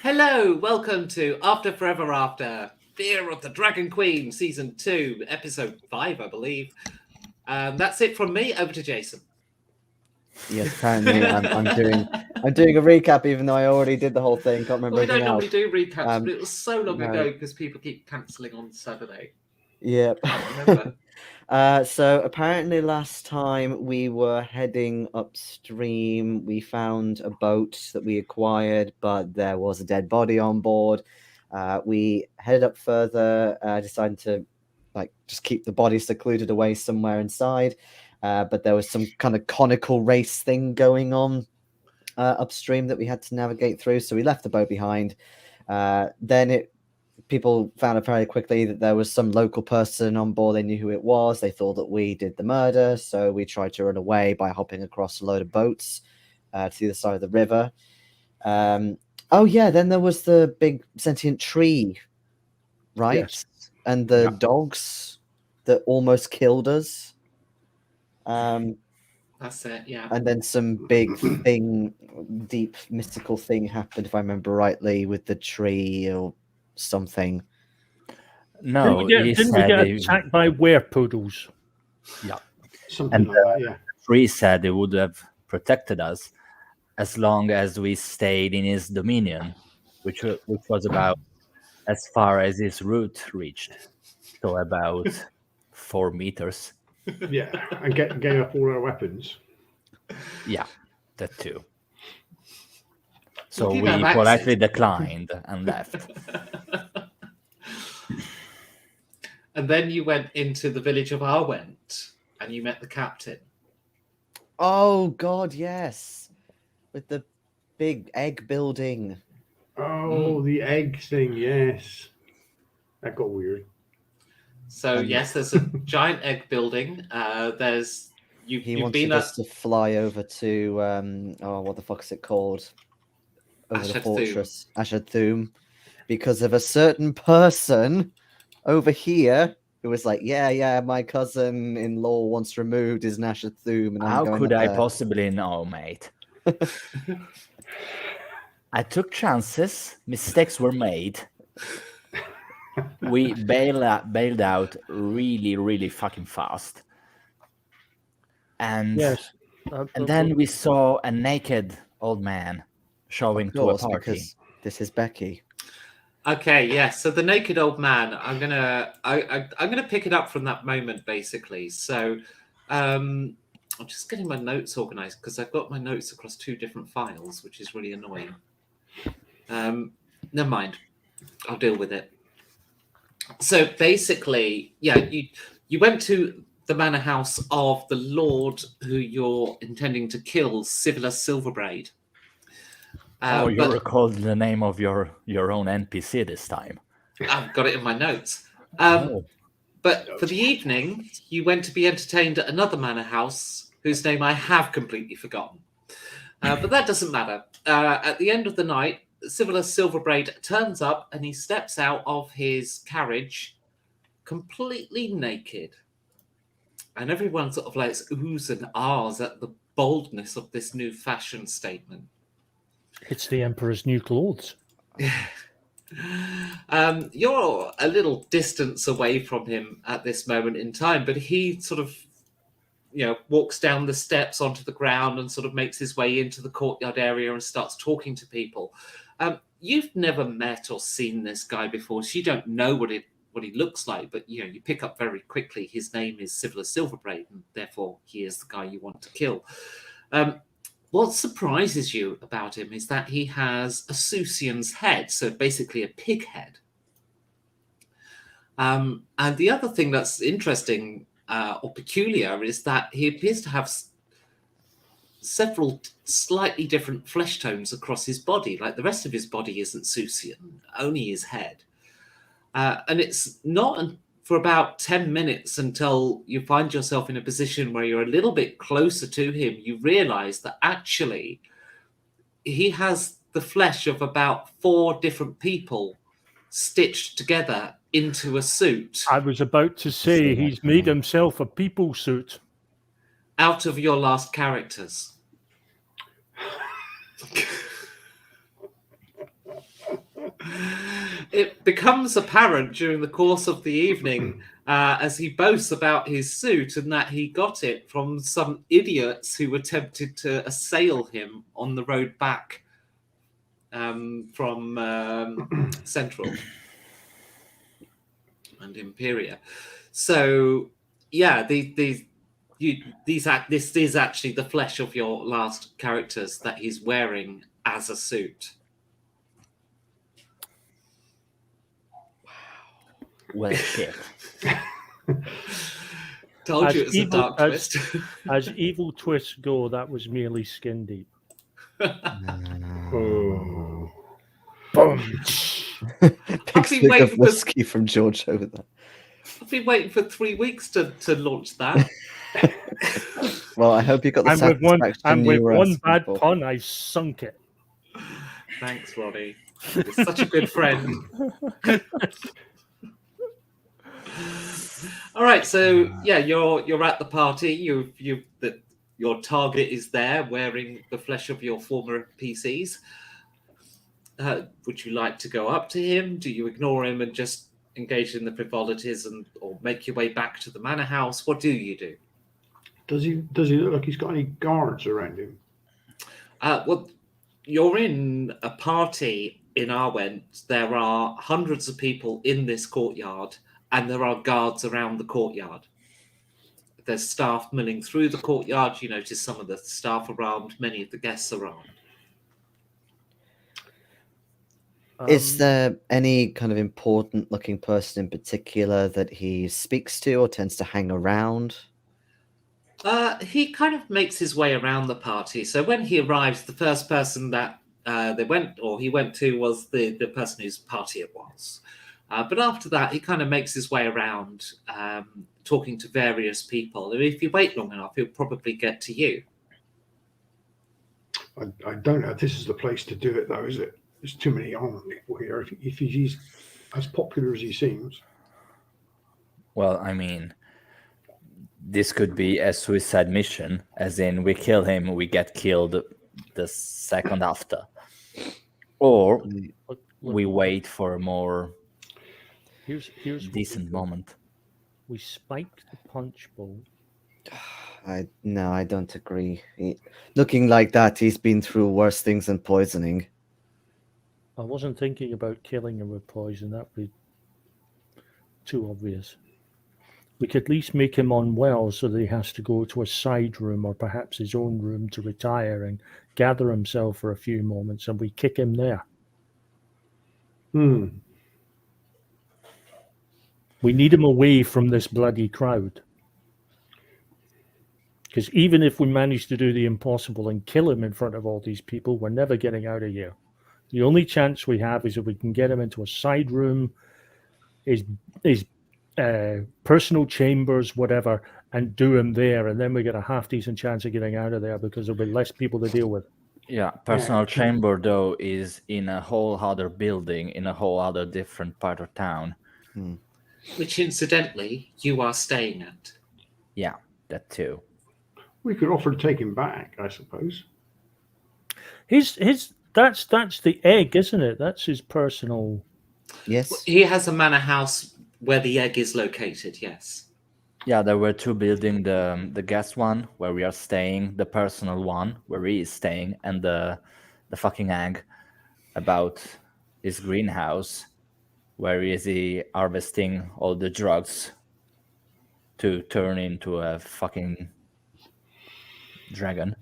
Hello, welcome to After Forever After, Fear of the Dragon Queen, Season 2, Episode 5, I believe. That's it from me. Over to Jason. Yes, apparently I'm doing a recap, even though I already did the whole thing. Can't remember Well, we don't anything normally else. do recaps, but it was so long no. ago because people keep cancelling on Saturday. Yep. I can't remember. So apparently last time we were heading upstream. We found a boat that we acquired, but there was a dead body on board. We headed up further, decided to just keep the body secluded away somewhere inside. But there was some kind of conical race thing going on upstream that we had to navigate through. So we left the boat behind. Then people found out very quickly that there was some local person on board. They knew who it was. They thought that we did the murder. So we tried to run away by hopping across a load of boats to the other side of the river. Then there was the big sentient tree, right? Yes. And the dogs that almost killed us. That's it, yeah. And then some big thing, deep mystical thing happened, if I remember rightly, with the tree or something. No, didn't we get attacked by werepoodles? Yeah. Something like that, yeah. The tree said it would have protected us as long as we stayed in his dominion, which was about as far as his root reached. So about 4 meters. Yeah, and get up all our weapons. Yeah, that too. So We we did have politely access. declined and left. And then you went into the village of Arwent and you met the captain. Oh, God, yes. With the big egg building. Oh, the egg thing, yes. That got weird. So, yes, there's a giant egg building. He wanted us to fly over to, what the fuck is it called? Over the fortress, Ashad Thum, because of a certain person over here who was like, yeah, my cousin-in-law once removed his Ashad Thum. And how could I possibly know, mate? I took chances. Mistakes were made. We bailed out really, really fucking fast. And yes, and then we saw a naked old man showing to a party. Because this is Becky. Okay, yes. So the naked old man. I'm gonna pick it up from that moment, basically. So, I'm just getting my notes organized because I've got my notes across 2 different files, which is really annoying. Never mind. I'll deal with it. So basically, yeah, you went to the manor house of the lord who you're intending to kill, Sivila Silverbraid. You recalled the name of your own NPC this time. I've got it in my notes. But for the evening, you went to be entertained at another manor house whose name I have completely forgotten. But that doesn't matter. At the end of the night, Sivila Silverbraid turns up and he steps out of his carriage completely naked. And everyone sort of like oohs and ahs at the boldness of this new fashion statement. It's the Emperor's new clothes. You're a little distance away from him at this moment in time, but he sort of, walks down the steps onto the ground and sort of makes his way into the courtyard area and starts talking to people. You've never met or seen this guy before, so you don't know what he looks like, but you pick up very quickly his name is Sivila Silverbraid, and therefore he is the guy you want to kill. What surprises you about him is that he has a Susian's head, so basically a pig head. And the other thing that's interesting or peculiar is that he appears to have several slightly different flesh tones across his body. Like the rest of his body isn't Susian, only his head. And it's not for about 10 minutes until you find yourself in a position where you're a little bit closer to him. You realize that actually he has the flesh of about 4 different people stitched together into a suit. I was about to say he's made himself a people suit. Out of your last characters. It becomes apparent during the course of the evening as he boasts about his suit and that he got it from some idiots who attempted to assail him on the road back from Central and Imperia. So, yeah, this is actually the flesh of your last characters that he's wearing as a suit. Well, shit. Told you it's a dark twist. As evil twists go, that was merely skin deep. Oh. Boom. Big stick of whiskey from George over there. I've been waiting for 3 weeks to launch that. Well, I hope you got the satisfaction. And with one bad for. pun, I sunk it. Thanks, Ronnie. You're such a good friend. All right, so yeah, you're at the party. Your target is there, wearing the flesh of your former PCs. Would you like to go up to him? Do you ignore him and just engage in the frivolities, or make your way back to the manor house? What do you do? Does he look like he's got any guards around him? Well, you're in a party in Arwent. There are hundreds of people in this courtyard, and there are guards around the courtyard. There's staff milling through the courtyard. You notice some of the staff around, many of the guests around. Is there any kind of important looking person in particular that he speaks to or tends to hang around? He kind of makes his way around the party. So when he arrives, the first person that he went to was the person whose party it was. But after that, he kind of makes his way around, talking to various people. And if you wait long enough, he'll probably get to you. I don't know if this is the place to do it, though, is it? There's too many armed people here. If he's as popular as he seems. Well, I mean, this could be a suicide mission, as in we kill him, we get killed the second after. Or we wait for a more decent moment. We spiked the punch bowl. I don't agree. Looking like that, he's been through worse things than poisoning. I wasn't thinking about killing him with poison. That would be too obvious. We could at least make him unwell so that he has to go to a side room or perhaps his own room to retire and gather himself for a few moments, and we kick him there. We need him away from this bloody crowd. Because even if we manage to do the impossible and kill him in front of all these people, we're never getting out of here. The only chance we have is if we can get him into a side room, his personal chambers, whatever, and do him there. And then we get a half-decent chance of getting out of there because there'll be less people to deal with. Yeah, personal chamber, though, is in a whole other building, in a whole other different part of town. Which, incidentally, you are staying at. Yeah, that too. We could offer to take him back, I suppose. That's the egg, isn't it? That's his personal. Yes. Well, he has a manor house where the egg is located. Yes. Yeah, there were two buildings: the guest one where we are staying, the personal one where he is staying, and the fucking egg about his greenhouse where is he harvesting all the drugs to turn into a fucking dragon.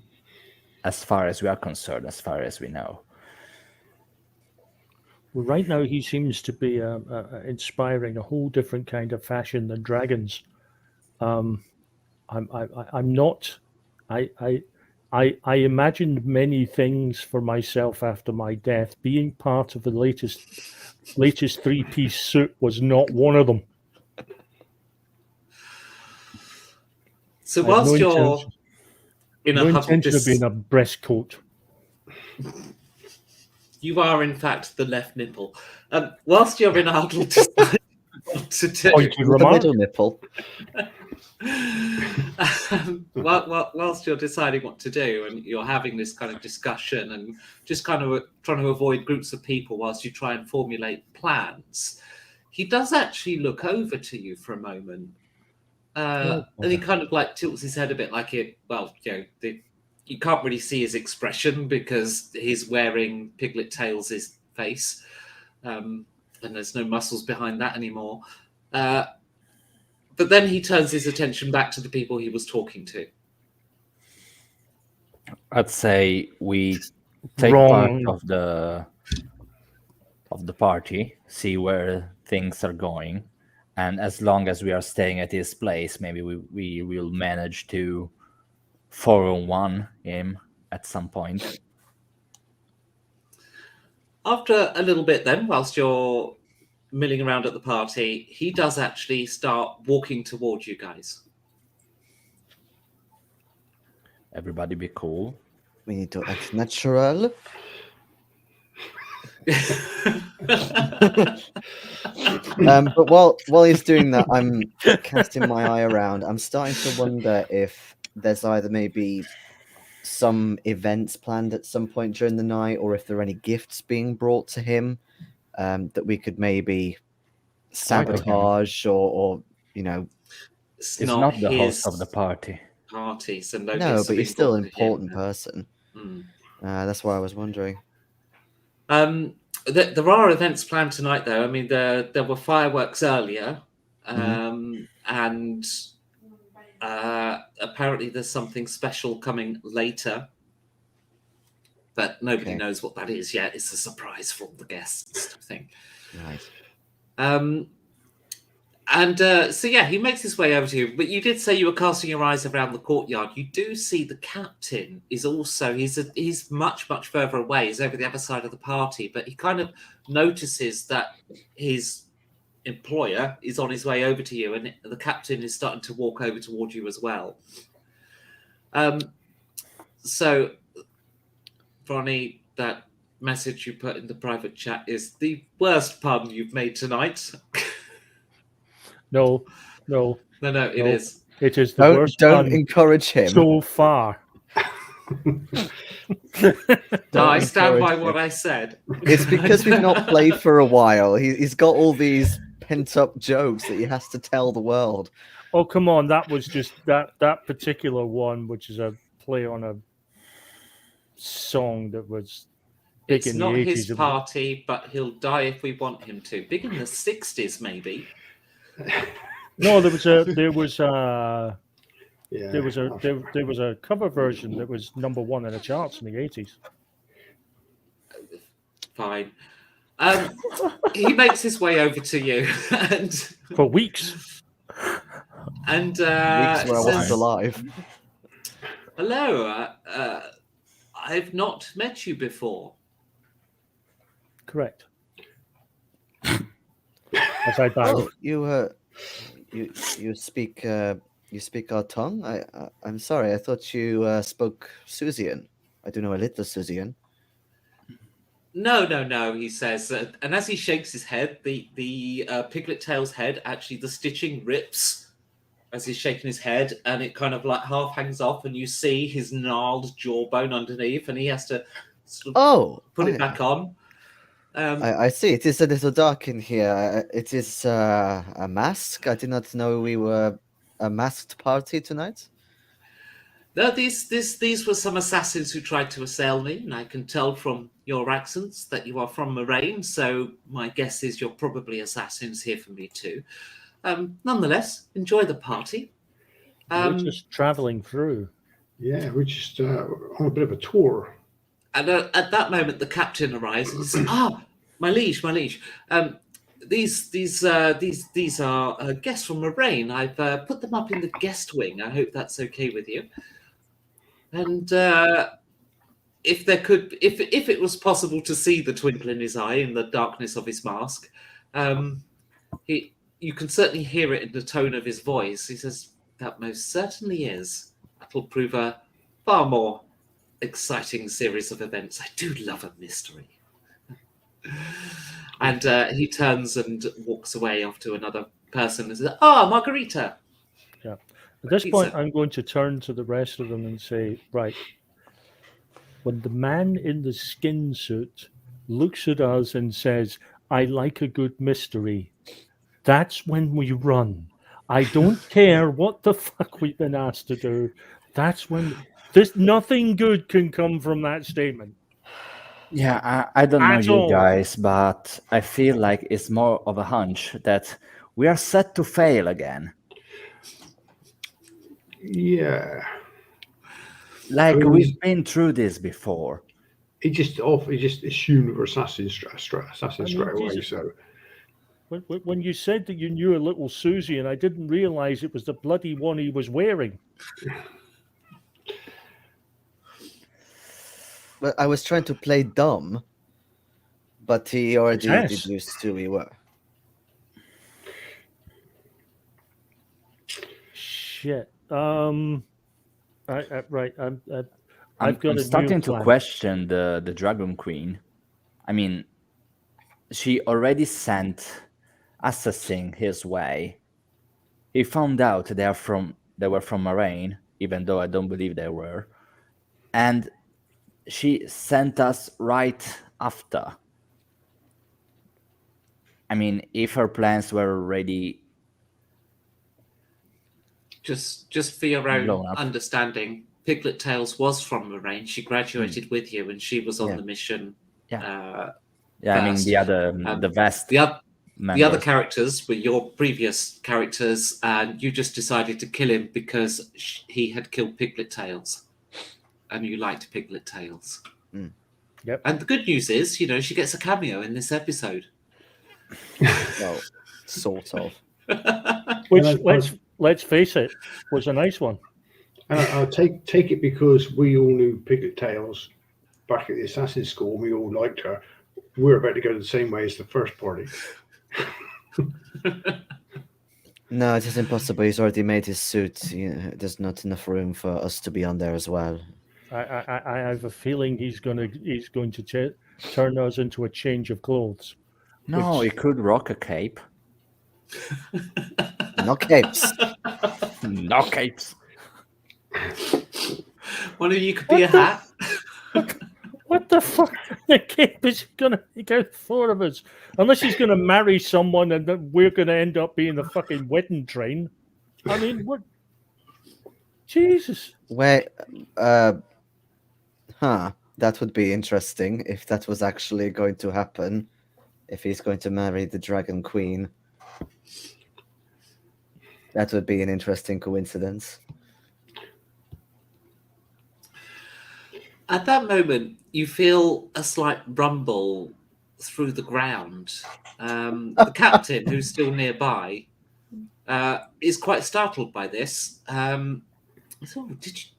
As far as we are concerned, as far as we know. Well, right now, he seems to be inspiring a whole different kind of fashion than dragons. I'm not. I imagined many things for myself after my death. Being part of the latest 3-piece suit was not one of them. So whilst you're no intention of being a breast coat. You are, in fact, the left nipple. Whilst you're in Ardle to the middle nipple. Whilst you're deciding what to do and you're having this kind of discussion and just kind of trying to avoid groups of people whilst you try and formulate plans, he does actually look over to you for a moment. And he kind of like tilts his head a bit like it, well, you can't really see his expression because he's wearing Piglet Tails' face. And there's no muscles behind that anymore. But then he turns his attention back to the people he was talking to. I'd say we take Wrong. part of the party, see where things are going, and as long as we are staying at his place, maybe we will manage to 401 him at some point. After a little bit then, whilst you're milling around at the party, he does actually start walking towards you guys. Everybody be cool. We need to act natural. But while he's doing that, I'm casting my eye around. I'm starting to wonder if there's either maybe some events planned at some point during the night, or if there are any gifts being brought to him that we could maybe sabotage, or It's not the his host of the party. so no, no, gifts but have he's been still an brought to him. important person. That's why I was wondering. There are events planned tonight, though. I mean, there were fireworks earlier, and apparently there's something special coming later, but nobody knows what that is yet. It's a surprise for all the guests, I think. Right. So he makes his way over to you. But you did say you were casting your eyes around the courtyard. You do see the captain is also he's much further away. He's over the other side of the party, but he kind of notices that his employer is on his way over to you, and the captain is starting to walk over toward you as well. So, Ronnie, that message you put in the private chat is the worst pun you've made tonight. No, It is. It is the worst Don't one encourage him. so far. No, I stand by what I said. It's because we've not played for a while. He's got all these pent-up jokes that he has to tell the world. Oh, come on. That was just that particular one, which is a play on a song that was big It's in not the 80s. his party, but he'll die if we want him to. Big in the 60s, maybe. No, there was a cover version that was #1 in the charts in the 80s. Fine. He makes his way over to you, and For weeks. and Weeks where I wasn't says, alive. "Hello, I've not met you before." Correct. As I bow. Oh, you speak our tongue. I'm sorry. I thought you spoke Susian. I do know a little Susian. No, he says, and as he shakes his head, the Piglet Tail's head, actually the stitching rips as he's shaking his head, and it kind of like half hangs off, and you see his gnarled jawbone underneath, and he has to sort of put it back on. I see. It is a little dark in here. It is a mask. I did not know we were a masked party tonight. No, these were some assassins who tried to assail me, and I can tell from your accents that you are from Moraine, so my guess is you're probably assassins here for me too. Nonetheless, enjoy the party. We're just traveling through. Yeah, we're just on a bit of a tour. And at that moment, the captain arrives and he says, my liege. These are guests from Moraine. I've put them up in the guest wing. I hope that's okay with you. And if it was possible to see the twinkle in his eye in the darkness of his mask, you can certainly hear it in the tone of his voice. He says, "That most certainly is. That'll prove a far more exciting series of events. I do love a mystery." And he turns and walks away off to another person and says, "Margarita." Yeah. At this It's point, a- I'm going to turn to the rest of them and say, right, when the man in the skin suit looks at us and says, I like a good mystery, that's when we run. I don't care what the fuck we've been asked to do. That's when nothing good can come from that statement. Yeah, I don't know At you all. guys, but I feel like it's more of a hunch that we are set to fail again. Yeah. Like I mean, we've been through this before. he just assumed we're assassins straight away. Jesus, So when you said that you knew a little Susie and I didn't realize it was the bloody one he was wearing. Well, I was trying to play dumb, but he already Success. deduced who we were. Shit. Right. I've got I'm a starting new to plan. question the Dragon Queen. I mean, she already sent assassin his way. He found out they were from Moraine, even though I don't believe they were. And she sent us right after. I mean, if her plans were already just for your own blown up. understanding, Piglet Tails was from Moraine. She graduated with you, and she was on Yeah. the mission. Yeah. I mean first. the other the vast The other members. characters were your previous characters, and you just decided to kill him because he had killed Piglet Tails, and you liked Piglet Tails. Mm. Yep. And the good news is, she gets a cameo in this episode. Well, sort of. Which And let's face it, was a nice one. I'll take it because we all knew Piglet Tails back at the assassin school. And we all liked her. We're about to go the same way as the first party. No, it is impossible. He's already made his suit. There's not enough room for us to be on there as well. I have a feeling he's going to turn us into a change of clothes. No, he could rock a cape. No capes. No capes. One of you could be a hat. What the fuck? The cape is going to go 4 of us. Unless he's going to marry someone and then we're going to end up being the fucking wedding train. I mean, what? Jesus. Wait, that would be interesting if that was actually going to happen. If he's going to marry the Dragon Queen. That would be an interesting coincidence. At that moment, you feel a slight rumble through the ground. The captain, who's still nearby, is quite startled by this. So,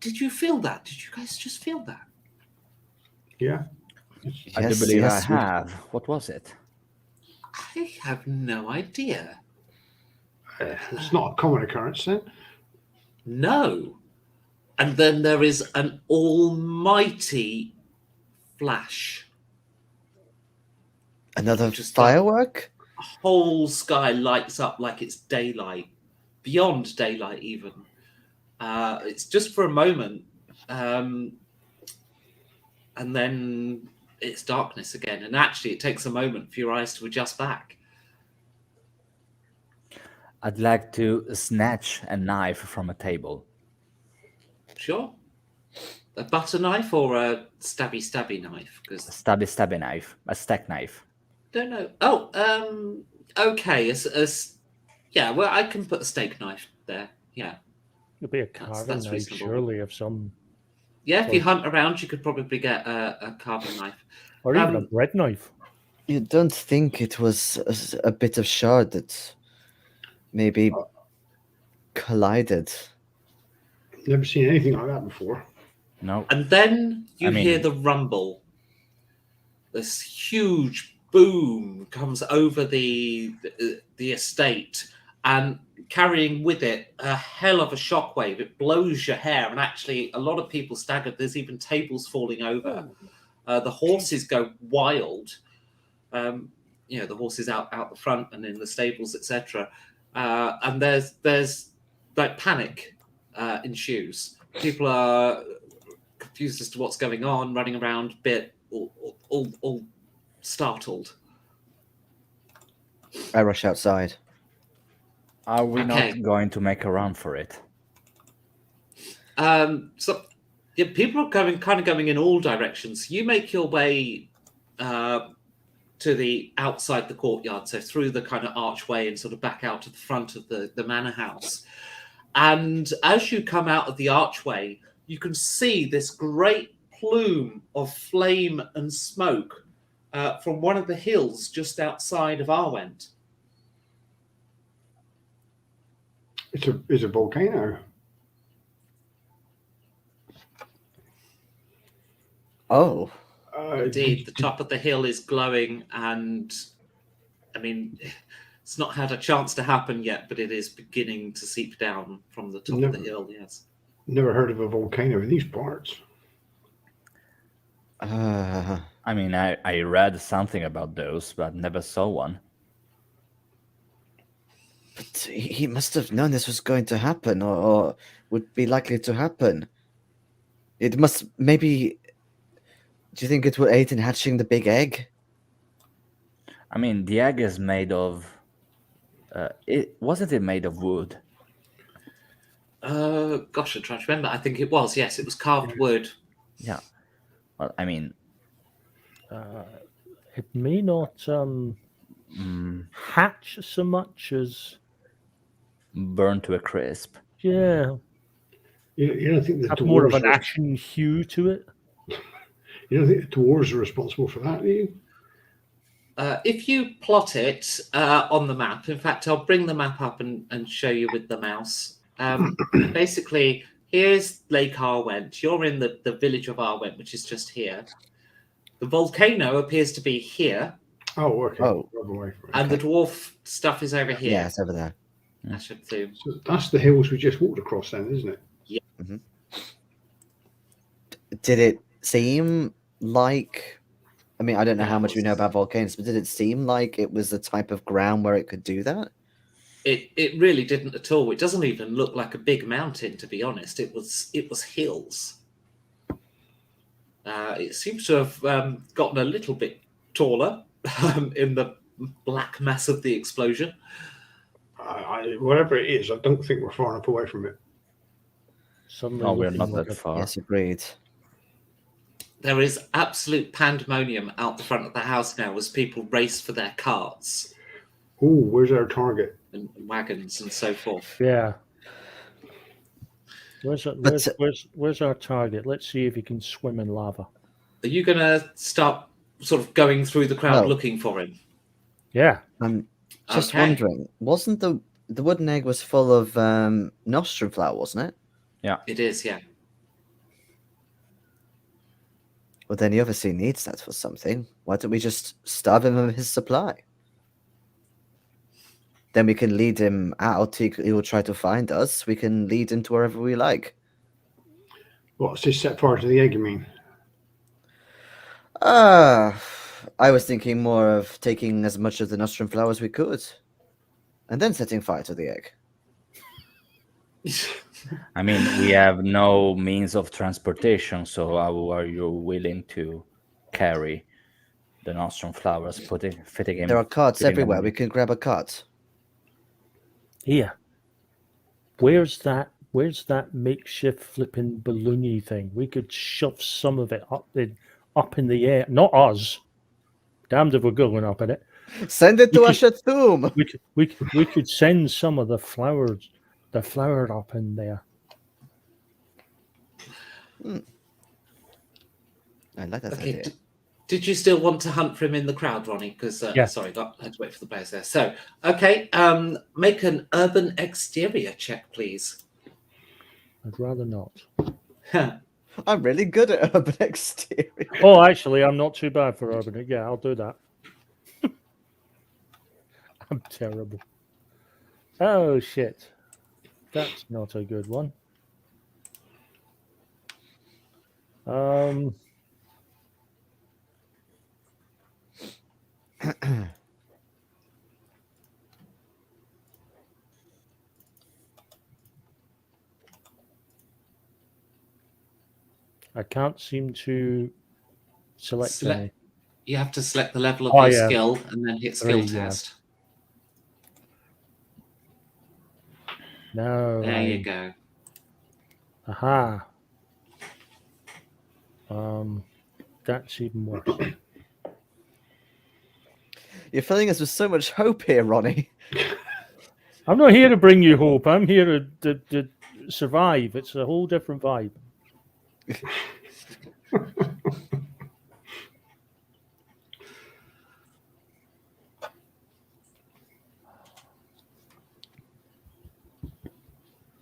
did you feel that? Did you guys just feel that? Yeah. I do believe I have. What was it? I have no idea. It's not a common occurrence then. No. And then there is an almighty flash. Another Just firework? The whole sky lights up like it's daylight, beyond daylight even. It's just for a moment. And then it's darkness again. And actually, it takes a moment for your eyes to adjust back. I'd like to snatch a knife from a table. Sure. A butter knife or a stabby knife? Because Stabby knife. A stack knife. don't know. Oh, okay. Yeah. Well, I can put a steak knife there. Yeah. It'll be a carving that's knife, reasonable. surely, of some. Yeah. If you hunt around, you could probably get a carving knife, or even a bread knife. You don't think it was a bit of shard that maybe collided? Never seen anything like that before. No. And then you hear the rumble. This huge boom comes over the estate, and carrying with it a hell of a shockwave. It blows your hair, and actually a lot of people staggered. There's even tables falling over. The horses go wild. The horses out the front and in the stables, etc. And there's like panic ensues. People are confused as to what's going on, running around, bit all startled. I rush outside. Are we Okay. not going to make a run for it? So yeah, people are going in all directions. You make your way to the outside the courtyard, so through the kind of archway and sort of back out to the front of the manor house. And as you come out of the archway, you can see this great plume of flame and smoke from one of the hills just outside of Arwent. It's a volcano. Oh, Indeed, the top of the hill is glowing, and I mean, it's not had a chance to happen yet, but it is beginning to seep down from the top of the hill. Yes. Never heard of a volcano in these parts. uh, I mean, I read something about those, but never saw one. but he must have known this was going to happen, or would be likely to happen. It must maybe. Do you think it would aid in hatching the big egg? I mean, the egg is made of. It wasn't it made of wood? Gosh, I'm trying to remember. I think it was. Yes, it was carved wood. Yeah. Well, I mean, It may not hatch so much as burned to a crisp. yeah, You don't think the have more of dwarves an ashen hue to it. You don't think the dwarves are responsible for that, do you? If you plot it on the map, in fact, I'll bring the map up and show you with the mouse. Basically, here's Lake Arwent. You're in the village of Arwent, which is just here. The volcano appears to be here, Oh, okay. Oh. Other way from it. and the dwarf stuff is over here. Yeah, it's over there. I should assume. So that's the hills we just walked across then, isn't it? Did it seem like? I mean, I don't know how much we know was- about volcanoes, but did it seem like it was the type of ground where it could do that? It really didn't at all. It doesn't even look like a big mountain, to be honest. It was hills. It seems to have gotten a little bit taller in the black mass of the explosion. Whatever it is, I don't think we're far enough away from it. Suddenly No, we're looking not like that a- far. Yes, agreed. There is absolute pandemonium out the front of the house now as people race for their carts Oh, where's our target? and wagons and so forth. Yeah. Where's But- where's our target? Let's see if he can swim in lava. Are you going to start sort of going through the crowd No. looking for him? Yeah. I'm just Okay. wondering, wasn't the wooden egg was full of nostrum flower, wasn't it? It is, yeah. Well, then he obviously needs that for something. Why don't we just starve him of his supply? Then we can lead him out. He will try to find us. We can lead him to wherever we like. What's this set fire to the egg, you mean? I was thinking more of taking as much of the nostrum flower as we could, and then setting fire to the egg. I mean, we have no means of transportation, so how are you willing to carry the nostrum flowers, fitting him? There are carts fitting them everywhere. in? We can grab a cart. Here. Where's that makeshift flipping balloony thing? We could shove some of it up in the air. Not us. Damned if we're going up in it. Send it to We Ashatum. We could send some of the flower up in there. I like that Okay. idea. Did you still want to hunt for him in the crowd, Ronnie? Because Yeah. sorry, I had to wait for the players there. So, okay, make an urban exterior check, please. I'd rather not. I'm really good at urban exterior. Oh, actually, I'm not too bad for urban. Yeah, I'll do that. I'm terrible. Oh, shit. That's not a good one. I can't seem to select any. You have to select the level of Oh, your yeah. skill and then hit skill 3, yeah. test. No. There you go. Aha. That's even worse. You're filling us with so much hope here, Ronnie. I'm not here to bring you hope. I'm here to survive. It's a whole different vibe.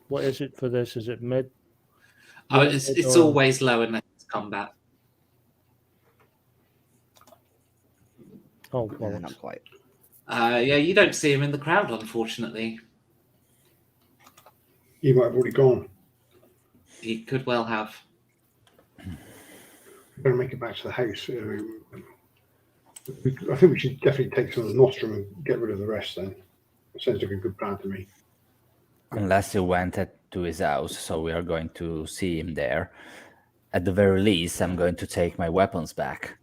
What is it for this? Is it mid? Oh, it's or- always low unless it's combat. Oh, well, Yeah, not quite. Yeah, you don't see him in the crowd, unfortunately. He might have already gone. He could well have. Better make it back to the house. I think we should definitely take some of the nostrum and get rid of the rest then. It sounds like a good plan to me. Unless he went to his house, so we are going to see him there. At the very least, I'm going to take my weapons back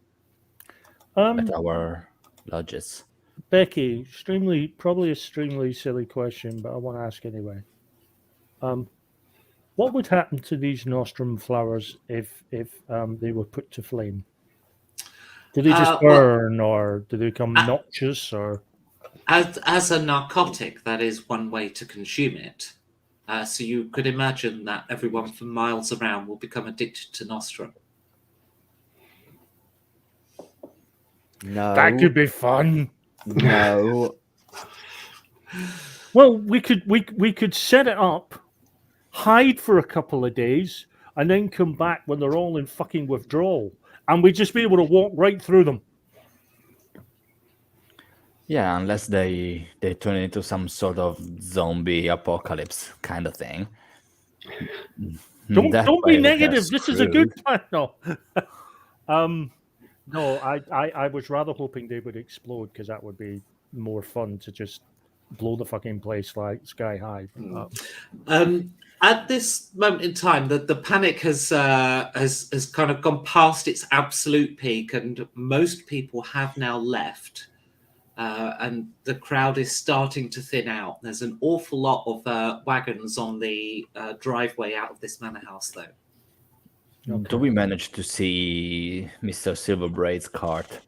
at our lodges. Becky, probably extremely silly question, but I want to ask anyway. What would happen to these nostrum flowers if they were put to flame? Do they just burn, or do they become noxious, or? As a narcotic, that is one way to consume it. So you could imagine that everyone for miles around will become addicted to nostrum. No. That could be fun. No. Well, we could set it up, hide for a couple of days, and then come back when they're all in fucking withdrawal, and we'd just be able to walk right through them. Yeah, unless they turn into some sort of zombie apocalypse kind of thing. Don't be negative. This is a good plan. No. No, I was rather hoping they would explode, because that would be more fun to just blow the fucking place like sky high. At this moment in time, the panic has kind of gone past its absolute peak, and most people have now left. And the crowd is starting to thin out. There's an awful lot of wagons on the driveway out of this manor house, though. Okay. Do we manage to see Mr. Silverbraid's cart?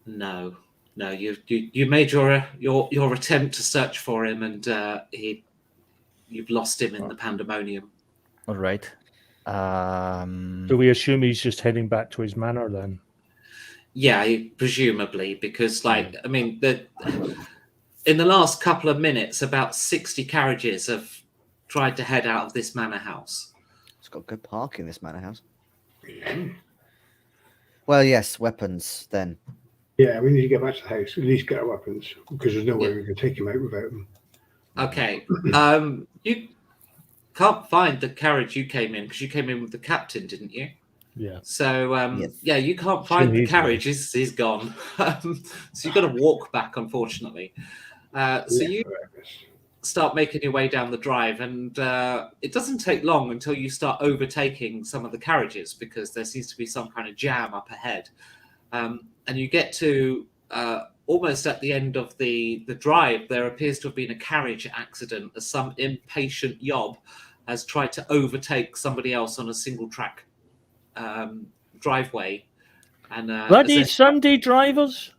No. You made your attempt to search for him, and you've lost him in the pandemonium. All right. Do we assume he's just heading back to his manor then? Yeah, presumably, because in the last couple of minutes, about 60 carriages have tried to head out of this manor house. It's got good parking, this manor house. Well, yes, weapons then. Yeah, we need to get back to the house. At least get our weapons, because there's no way we can take him out without them. Okay. You can't find the carriage you came in, because you came in with the captain, didn't you? Yeah. So Yes. yeah, you can't find the carriage. He's gone. So you've got to walk back, unfortunately. So you start making your way down the drive, and it doesn't take long until you start overtaking some of the carriages, because there seems to be some kind of jam up ahead. And you get to almost at the end of the drive. There appears to have been a carriage accident, as some impatient yob has tried to overtake somebody else on a single track driveway, and bloody Sunday drivers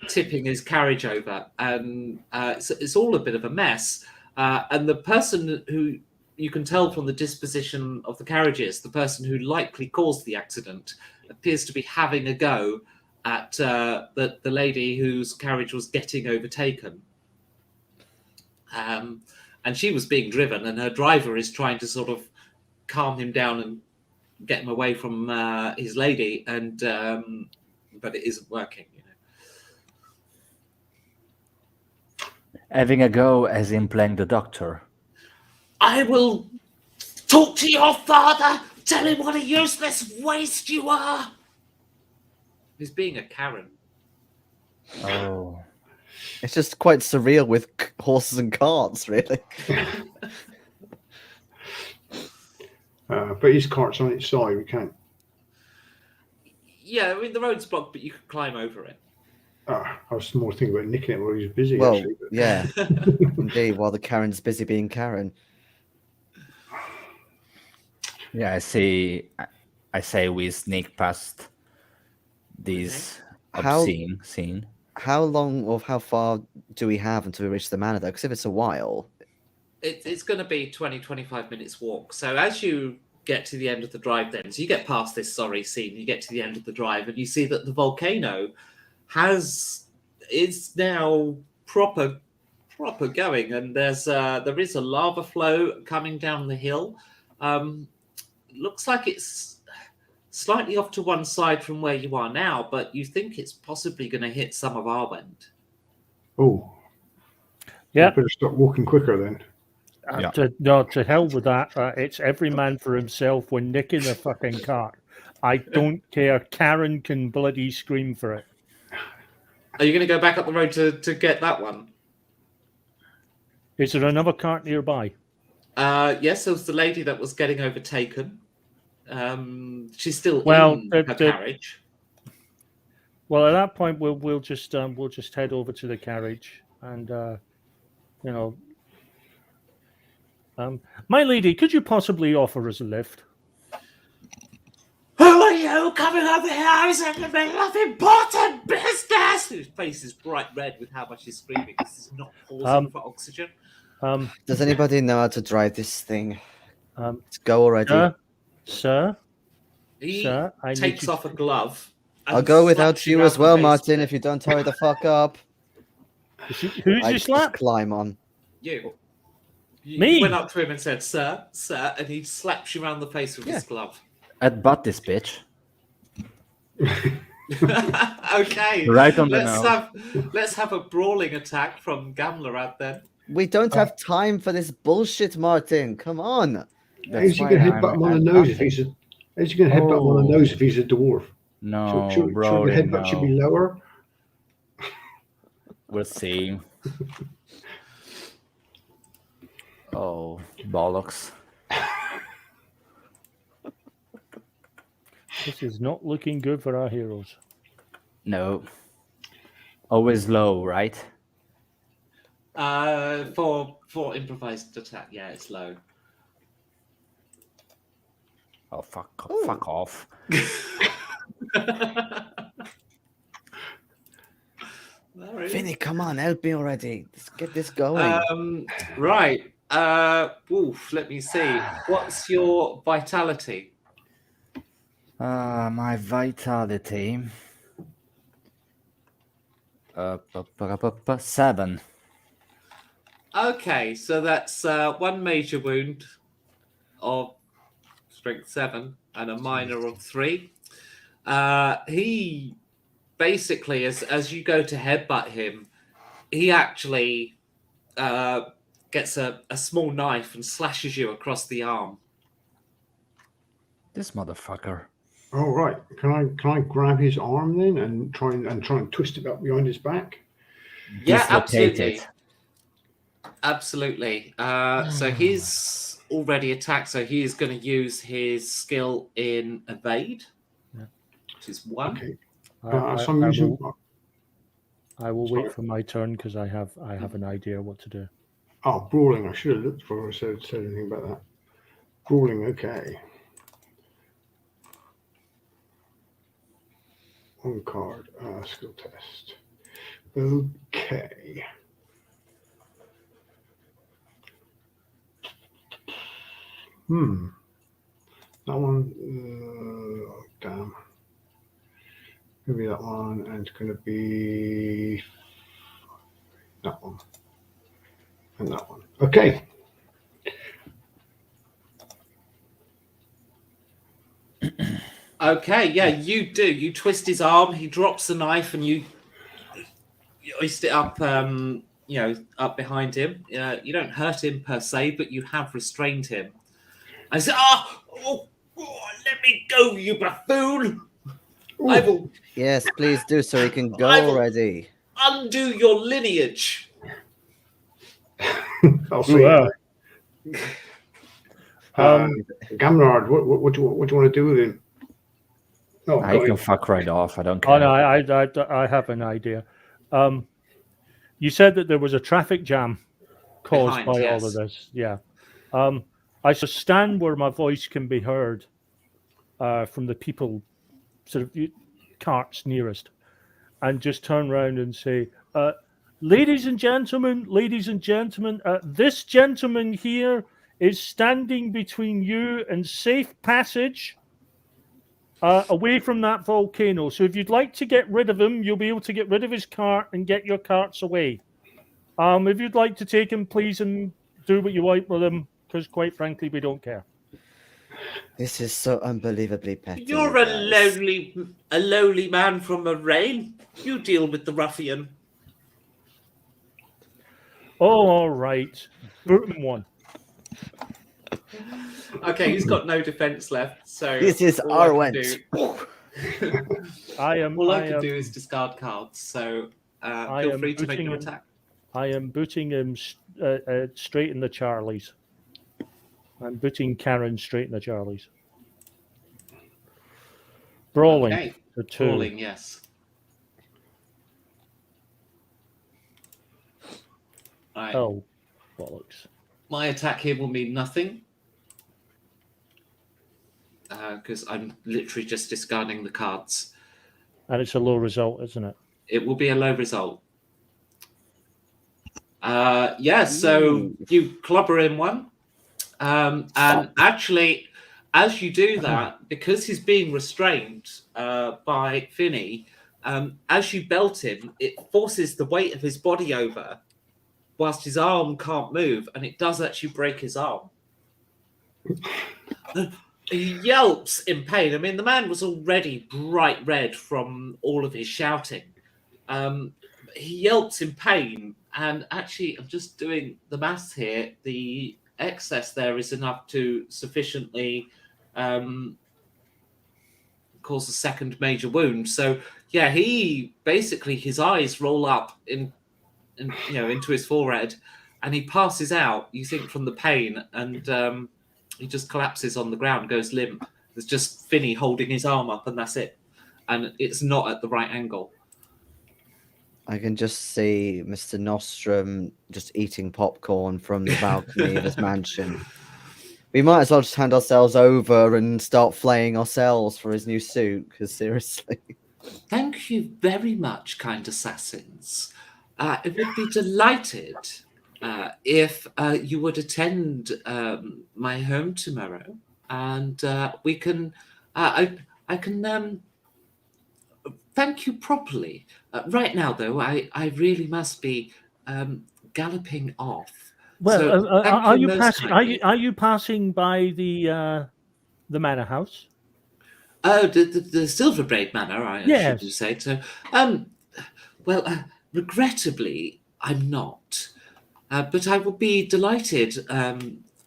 tipping his carriage over, and it's all a bit of a mess. And the person who you can tell from the disposition of the carriages, the person who likely caused the accident, appears to be having a go at the lady whose carriage was getting overtaken. And she was being driven, and her driver is trying to sort of calm him down and get him away from his lady, and but it isn't working. Having a go as in playing the doctor. I will talk to your father. Tell him what a useless waste you are. He's being a Karen. Oh. It's just quite surreal with horses and carts, really. But his cart's on its side. We can't. Yeah, I mean the road's blocked, but you can climb over it. I was more thinking about nicking it while he was busy. Well, Actually, but... yeah, indeed. While the Karen's busy being Karen. Yeah, I see. I say we sneak past these obscene scene. How long or how far do we have until we reach the manor, though? Because if it's a while, It's going to be 20, 25 minutes walk. So as you get to the end of the drive, then, so you get past this sorry scene, you get to the end of the drive, and you see that the volcano is now proper going, and there is a lava flow coming down the hill. Looks like it's slightly off to one side from where you are now, but you think it's possibly going to hit some of our wind. Oh, Yeah. better start walking quicker then. Yeah. To hell with that. It's every man for himself. We're nicking the fucking cart. I don't care. Karen can bloody scream for it. Are you going to go back up the road to get that one? Is there another cart nearby? Yes, there was the lady that was getting overtaken. She's still Well, in her carriage. Well, at that point, we'll just head over to the carriage, and my lady, could you possibly offer us a lift? Who are you coming over here? I was in the middle of important business. His face is bright red with how much he's screaming. This is not pausing for oxygen. does anybody know how to drive this thing? Let's go already. Sir, He sir, I takes need you off a glove. and I'll go without slaps you around as the well, face Martin. with If you don't hurry the fuck up, Who's I you just slap? climb on. You. Me? You went up to him and said, "Sir, sir," and he slaps you around the face with his glove. I'd butt this bitch. Okay. Right on the nose. Let's have a brawling attack from Gamlerad then. We don't have time for this bullshit, Martin. Come on. How's you going to headbutt him on the nose if he's a? How's you going to headbutt him on the nose if he's a dwarf? No, Sure, the Rory, headbutt should be no. lower. We'll see. Oh, bollocks. This is not looking good for our heroes. No. Always low, right? For improvised attack, yeah, it's low. Oh, fuck off. Finny, come on, help me already. Let's get this going. Right. Wolf, let me see. What's your vitality? My vitality. 7. Okay, so that's one major wound of strength 7 and a minor of 3. He basically, as you go to headbutt him, he actually gets a small knife and slashes you across the arm. This motherfucker. Oh right, can I grab his arm then and try and twist it up behind his back? Yeah, Dislocate absolutely. it. Absolutely. So he's already attacked, so he is going to use his skill in evade, which is 1. Okay. I So I'm using. will Sorry. wait for my turn because I have an idea what to do. Oh, brawling. I should have looked before I said anything about that. Brawling. Okay. One card. Skill test. Okay. That one. Damn. Gonna be that one, and it's gonna be that one, and that one. Okay. Okay, yeah, you do. You twist his arm, he drops the knife, and you hoist it up, up behind him. You don't hurt him per se, but you have restrained him. I say, let me go, you buffoon! Ooh. I will Yes, please do so he can go I will- already. undo your lineage. I'll see. Gamrod, what do you want to do with him? No, I can fuck right off. I don't Oh care. no, I have an idea. You said that there was a traffic jam caused Behind, by all yes. of this. Yeah. I shall stand where my voice can be heard from the people, sort of carts nearest, and just turn around and say, ladies and gentlemen, this gentleman here is standing between you and safe passage away from that volcano. So if you'd like to get rid of him, you'll be able to get rid of his cart and get your carts away. If you'd like to take him, please, and do what you like with him, because quite frankly, we don't care. This is so unbelievably petty. You're a lowly man from Moraine. You deal with the ruffian. Oh, all right. Boot him one. Okay, he's got no defense left, so This is all I our can went. do- I am. all I can do is discard cards. So feel am free to make booting your him. attack. I am booting him straight in the Charlies. I'm booting Karen straight in the Charlies. Brawling. Okay, For 2. brawling, yes. Right. Oh, bollocks. My attack here will mean nothing because I'm literally just discarding the cards. And it's a low result, isn't it? It will be a low result. Yeah, so you clobber in one. And actually, as you do that, because he's being restrained by Finney, as you belt him, it forces the weight of his body over whilst his arm can't move, and it does actually break his arm. He yelps in pain. I mean, the man was already bright red from all of his shouting. He yelps in pain, and actually, I'm just doing the maths here. The excess there is enough to sufficiently cause a second major wound. So, yeah, he basically, his eyes roll up into his forehead, and he passes out, you think, from the pain, and he just collapses on the ground, goes limp. There's just Finney holding his arm up, and that's it. And it's not at the right angle. I can just see Mr. Nostrum just eating popcorn from the balcony of his mansion. We might as well just hand ourselves over and start flaying ourselves for his new suit, because seriously. Thank you very much, kind assassins. I would be delighted if you would attend my home tomorrow, and we can. I can thank you properly. Right now, though, I really must be galloping off. Well, So, are you most passing? kindly. Are you passing by the manor house? Oh, the Silver Braid Manor, I Yes. should say. So, well, regrettably, I'm not. But I will be delighted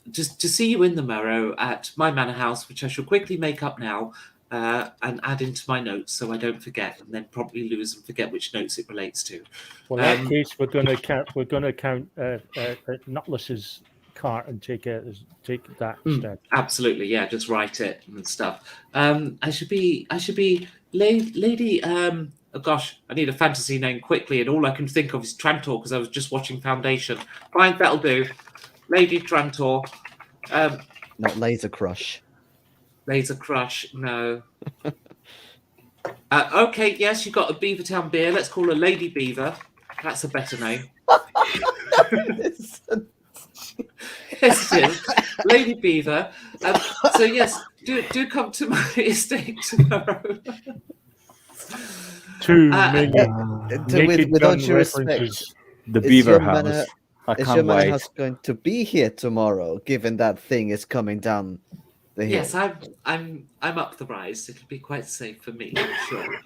just to see you in the morrow at my manor house, which I shall quickly make up now and add into my notes so I don't forget, and then probably lose and forget which notes it relates to. Well, in that case, we're going to count. We're going to count Nutlas's cart and take that instead. Absolutely, yeah. Just write it and stuff. I should be Lady. Oh gosh, I need a fantasy name quickly, and all I can think of is Trantor because I was just watching Foundation. Fine, that'll do. Lady Trantor. Not Laser Crush. Laser Crush, no. Okay, yes, you got a Beavertown beer. Let's call her Lady Beaver. That's a better name. Yes, it is. Lady Beaver. So yes, do come to my estate tomorrow. 2 million. With all due respect, references. The is Beaver your House. manor- I is your can't manor wait. house going to be here tomorrow? Given that thing is coming down the hill. Yes, I'm up the rise. It'll be quite safe for me, I'm sure.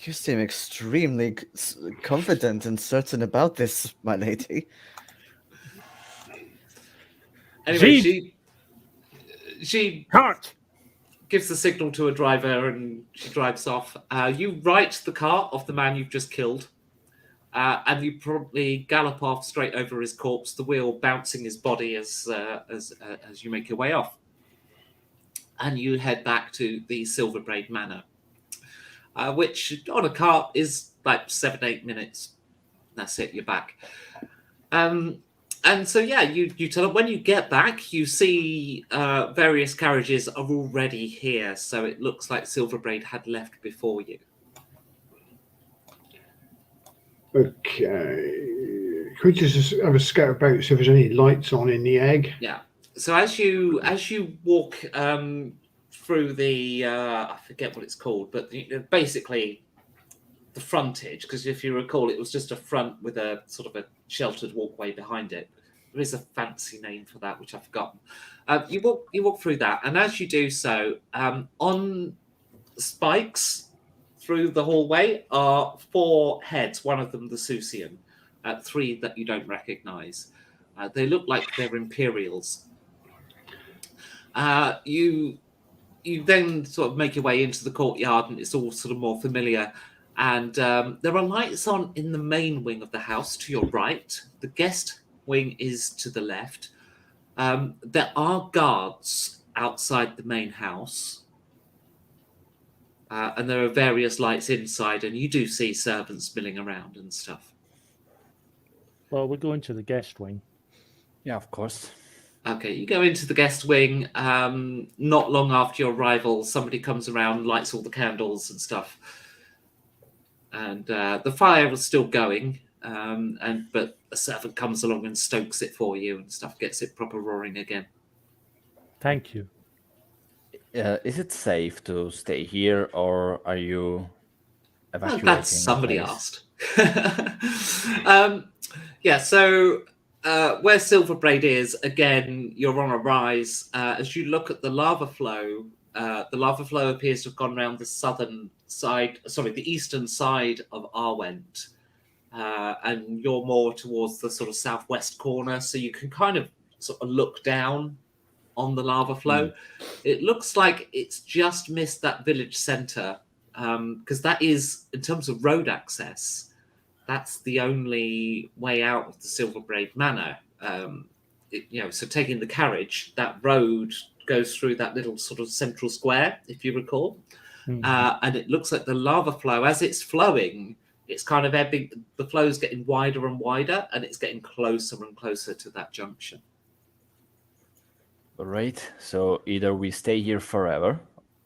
You seem extremely confident and certain about this, my lady. Anyway, she Cart. gives the signal to a driver and she drives off. You right the car of the man you've just killed. and you probably gallop off straight over his corpse, the wheel bouncing his body as you make your way off. And you head back to the Silverbraid Manor, which on a cart is like 7-8 minutes. That's it, you're back. And so, yeah, you tell them when you get back, you see various carriages are already here. So it looks like Silverbraid had left before you. Okay. Could we just have a scout about see if there's any lights on in the egg? Yeah. So as you walk through the I forget what it's called, but basically the frontage, because if you recall, it was just a front with a sort of a sheltered walkway behind it. There is a fancy name for that, which I've forgotten. You walk through that, and as you do so, on spikes through the hallway are 4 heads. One of them the Susian, 3 that you don't recognise. They look like they're Imperials. You then sort of make your way into the courtyard, and it's all sort of more familiar. And there are lights on in the main wing of the house to your right. The guest wing is to the left. There are guards outside the main house. And there are various lights inside, and you do see servants milling around and stuff. Well, we're going to the guest wing. Yeah, of course. Okay, you go into the guest wing. Not long after your arrival, somebody comes around, lights all the candles and stuff. And the fire was still going, but a servant comes along and stokes it for you and stuff, gets it proper roaring again. Thank you. Is it safe to stay here, or are you evacuating? Well, glad somebody asked. Yeah, so where Silverbraid is, again, you're on a rise. As you look at the lava flow appears to have gone around the the eastern side of Arwent. And you're more towards the sort of southwest corner, so you can kind of sort of look down on the lava flow. It looks like it's just missed that village centre, because that is, in terms of road access, that's the only way out of the Silverbraid Manor. So taking the carriage, that road goes through that little sort of central square, if you recall. And it looks like the lava flow, as it's flowing, it's kind of ebbing. The flow's getting wider and wider, and it's getting closer and closer to that junction. All right. So either we stay here forever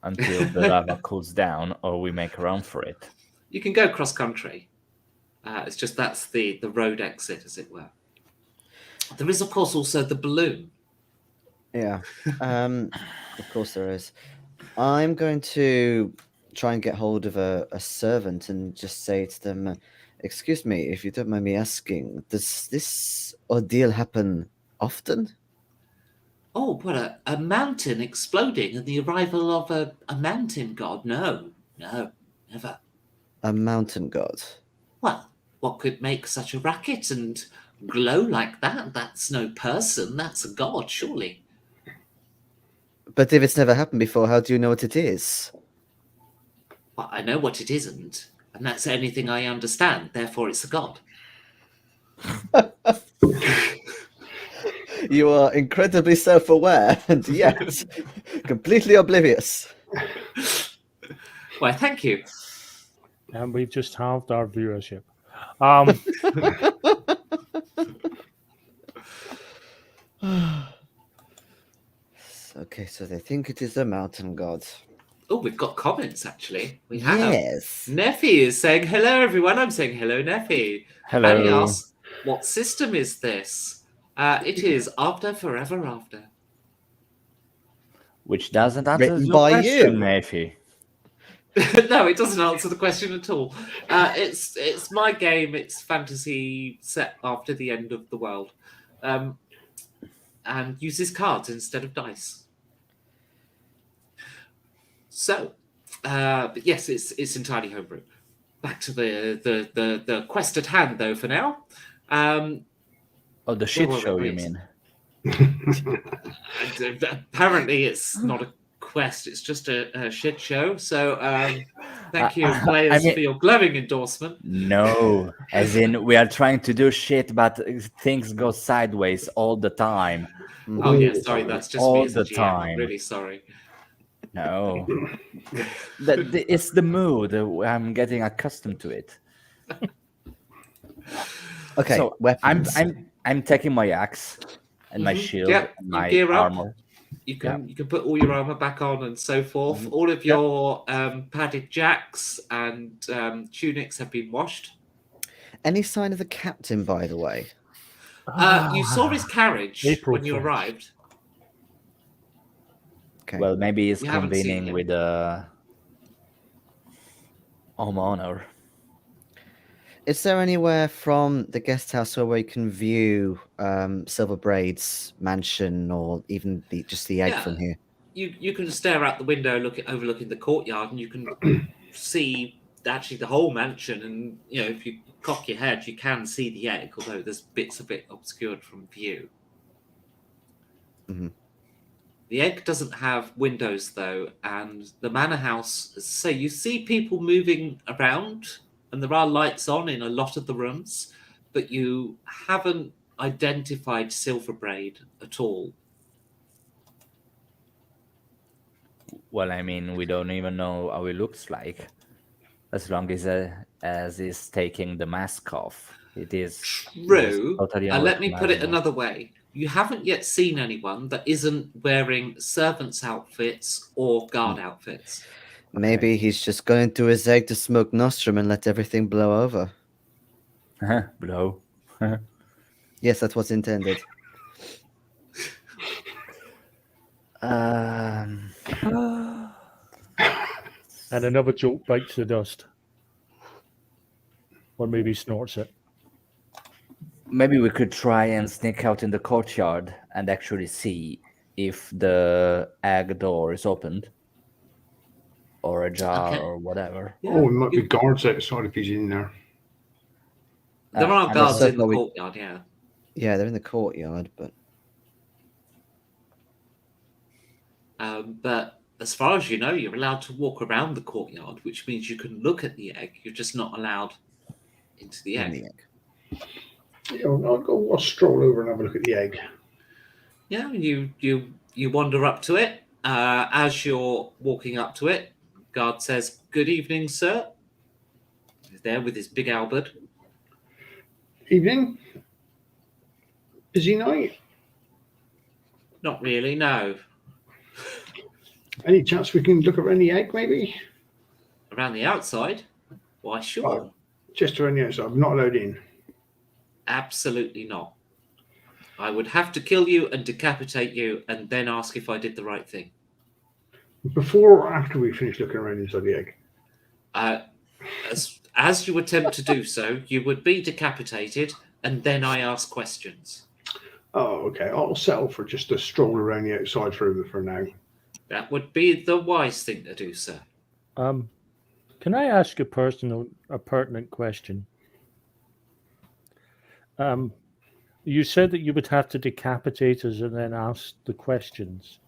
until the lava cools down, or we make a run for it. You can go cross country. It's just that's the road exit, as it were. There is, of course, also the balloon. Yeah, of course there is. I'm going to try and get hold of a servant and just say to them, excuse me, if you don't mind me asking, does this ordeal happen often? Oh, what, a mountain exploding and the arrival of a mountain god? No, never. A mountain god? Well, what could make such a racket and glow like that? That's no person, that's a god, surely. But if it's never happened before, how do you know what it is? Well, I know what it isn't, and that's anything I understand, therefore it's a god. You are incredibly self-aware, and yet completely oblivious. Why, thank you. And we've just halved our viewership. Okay, so they think it is a mountain god. Oh, we've got comments, actually. We have. Yes. Neffy is saying, hello, everyone. I'm saying hello, Neffy. Hello. And he asks, what system is this? It is After Forever After. Which doesn't answer Written your by question, you. Nephi. No, it doesn't answer the question at all. It's my game. It's fantasy set after the end of the world. And uses cards instead of dice. So, but yes, it's entirely homebrew. Back to the quest at hand, though, for now. Oh, the shit Well, show, you it's- mean? Apparently, it's not a quest. It's just a shit show. So thank you, I players, mean- for your glowing endorsement. No, as in we are trying to do shit, but things go sideways all the time. Oh All yeah, the sorry, time. that's just All me as a the GM. I'm time. really sorry. No, it's the mood. I'm getting accustomed to it. Okay, So weapons. I'm taking my axe and my Mhm. shield Yep, and you my gear up. armor. You can put all your armor back on and so forth. All of your padded jacks and tunics have been washed. Any sign of the captain, by the way? You saw his carriage April when you Fools. arrived. Okay. Well, maybe he's You haven't seen convening him. with homeowner. Is there anywhere from the guest house where we can view Silver Braid's mansion, or even just the egg Yeah. from here? You can stare out the window, overlooking the courtyard, and you can see actually the whole mansion. And if you cock your head, you can see the egg, although there's bits of it obscured from view. Mhm. The egg doesn't have windows though, and the manor house. So you see people moving around, and there are lights on in a lot of the rooms, but you haven't identified Silverbraid at all. Well, I mean, we don't even know how he looks like. As long as he's taking the mask off, it is True. totally Let me put it unrecognizable. another way. You haven't yet seen anyone that isn't wearing servants' outfits or guard outfits. Maybe he's just going to his egg to smoke nostrum and let everything blow over. Blow. Yes, that's what's intended. Um, And another joke bites the dust. Or maybe snorts it. maybe we could try and sneak out in the courtyard and actually see if the egg door is opened or ajar Okay. or whatever. Oh, it might be guards outside if he's in there. There are and guards also in the probably- courtyard, yeah. Yeah, they're in the courtyard, but But as far as you know, you're allowed to walk around the courtyard, which means you can look at the egg. You're just not allowed into the in egg. the egg. Yeah, I'll stroll over and have a look at the egg. Yeah, you wander up to it. As you're walking up to it, guard says, "Good evening, sir." He's there with his big halberd. Evening. Is he night? Not really, no. Any chance we can look around the egg, maybe? Around the outside? Why, sure. Just around the outside. I'm not allowed in. Absolutely not. I would have to kill you and decapitate you and then ask if I did the right thing. Before or after we finish looking around inside the egg? As you attempt to do so, you would be decapitated, and then I ask questions. Oh, okay. I'll settle for just a stroll around the outside for now. That would be the wise thing to do, sir. Can I ask a pertinent question? You said that you would have to decapitate us and then ask the questions.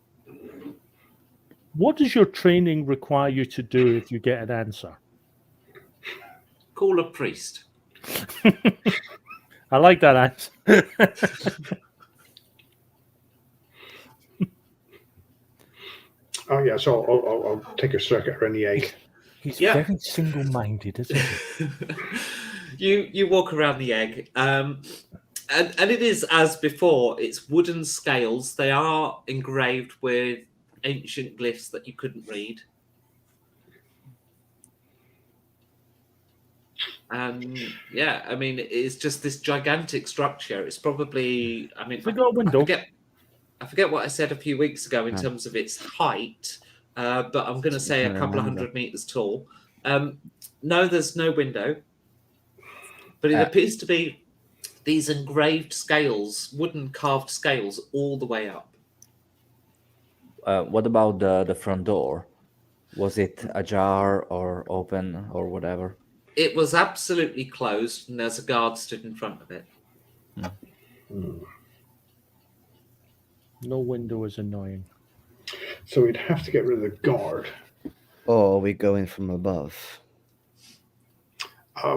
What does your training require you to do if you get an answer? Call a priest. I like that answer. Oh, yeah. So I'll take a circuit around the egg. He's Yeah. very single-minded, isn't he? You walk around the egg, and it is as before. It's wooden scales. They are engraved with ancient glyphs that you couldn't read. And yeah, I mean, it's just this gigantic structure. It's probably, I mean, Has it got a window? I forget what I said a few weeks ago in Oh. terms of its height, but I'm going to say a can't couple of remember. 100 meters tall. No, there's no window, but it appears to be these engraved scales, wooden carved scales, all the way up. What about the front door? Was it ajar or open or whatever? It was absolutely closed, and there's a guard stood in front of it. No window is annoying. So we'd have to get rid of the guard. Or we go in from above.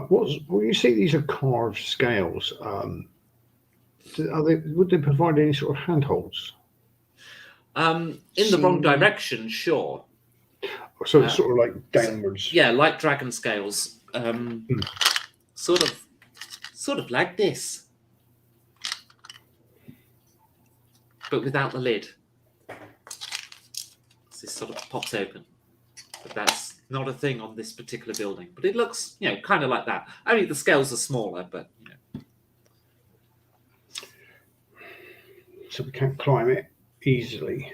When you say these are carved scales, would they provide any sort of handholds? In the wrong direction, sure. So it's sort of like downwards. Yeah, like dragon scales. Sort of like this, but without the lid. This sort of pops open, but that's not a thing on this particular building. But it looks, kind of like that. Only the scales are smaller, but So we can't climb it easily.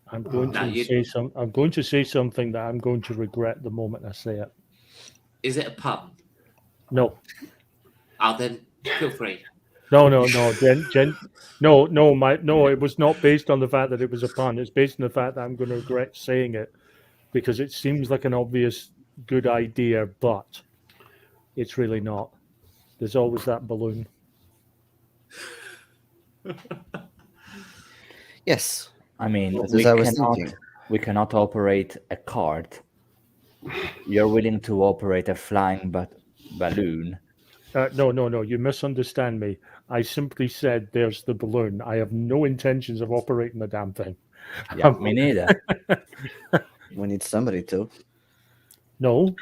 I'm going to say something that I'm going to regret the moment I say it. Is it a pun? No. Then feel free. No, it was not based on the fact that it was a pun. It's based on the fact that I'm going to regret saying it because it seems like an obvious good idea, but it's really not. There's always that balloon. Yes. I mean, That's what I was thinking. we cannot operate a cart. You're willing to operate a flying balloon. No, you misunderstand me. I simply said there's the balloon. I have no intentions of operating the damn thing. Yeah, me neither. We need somebody to. No.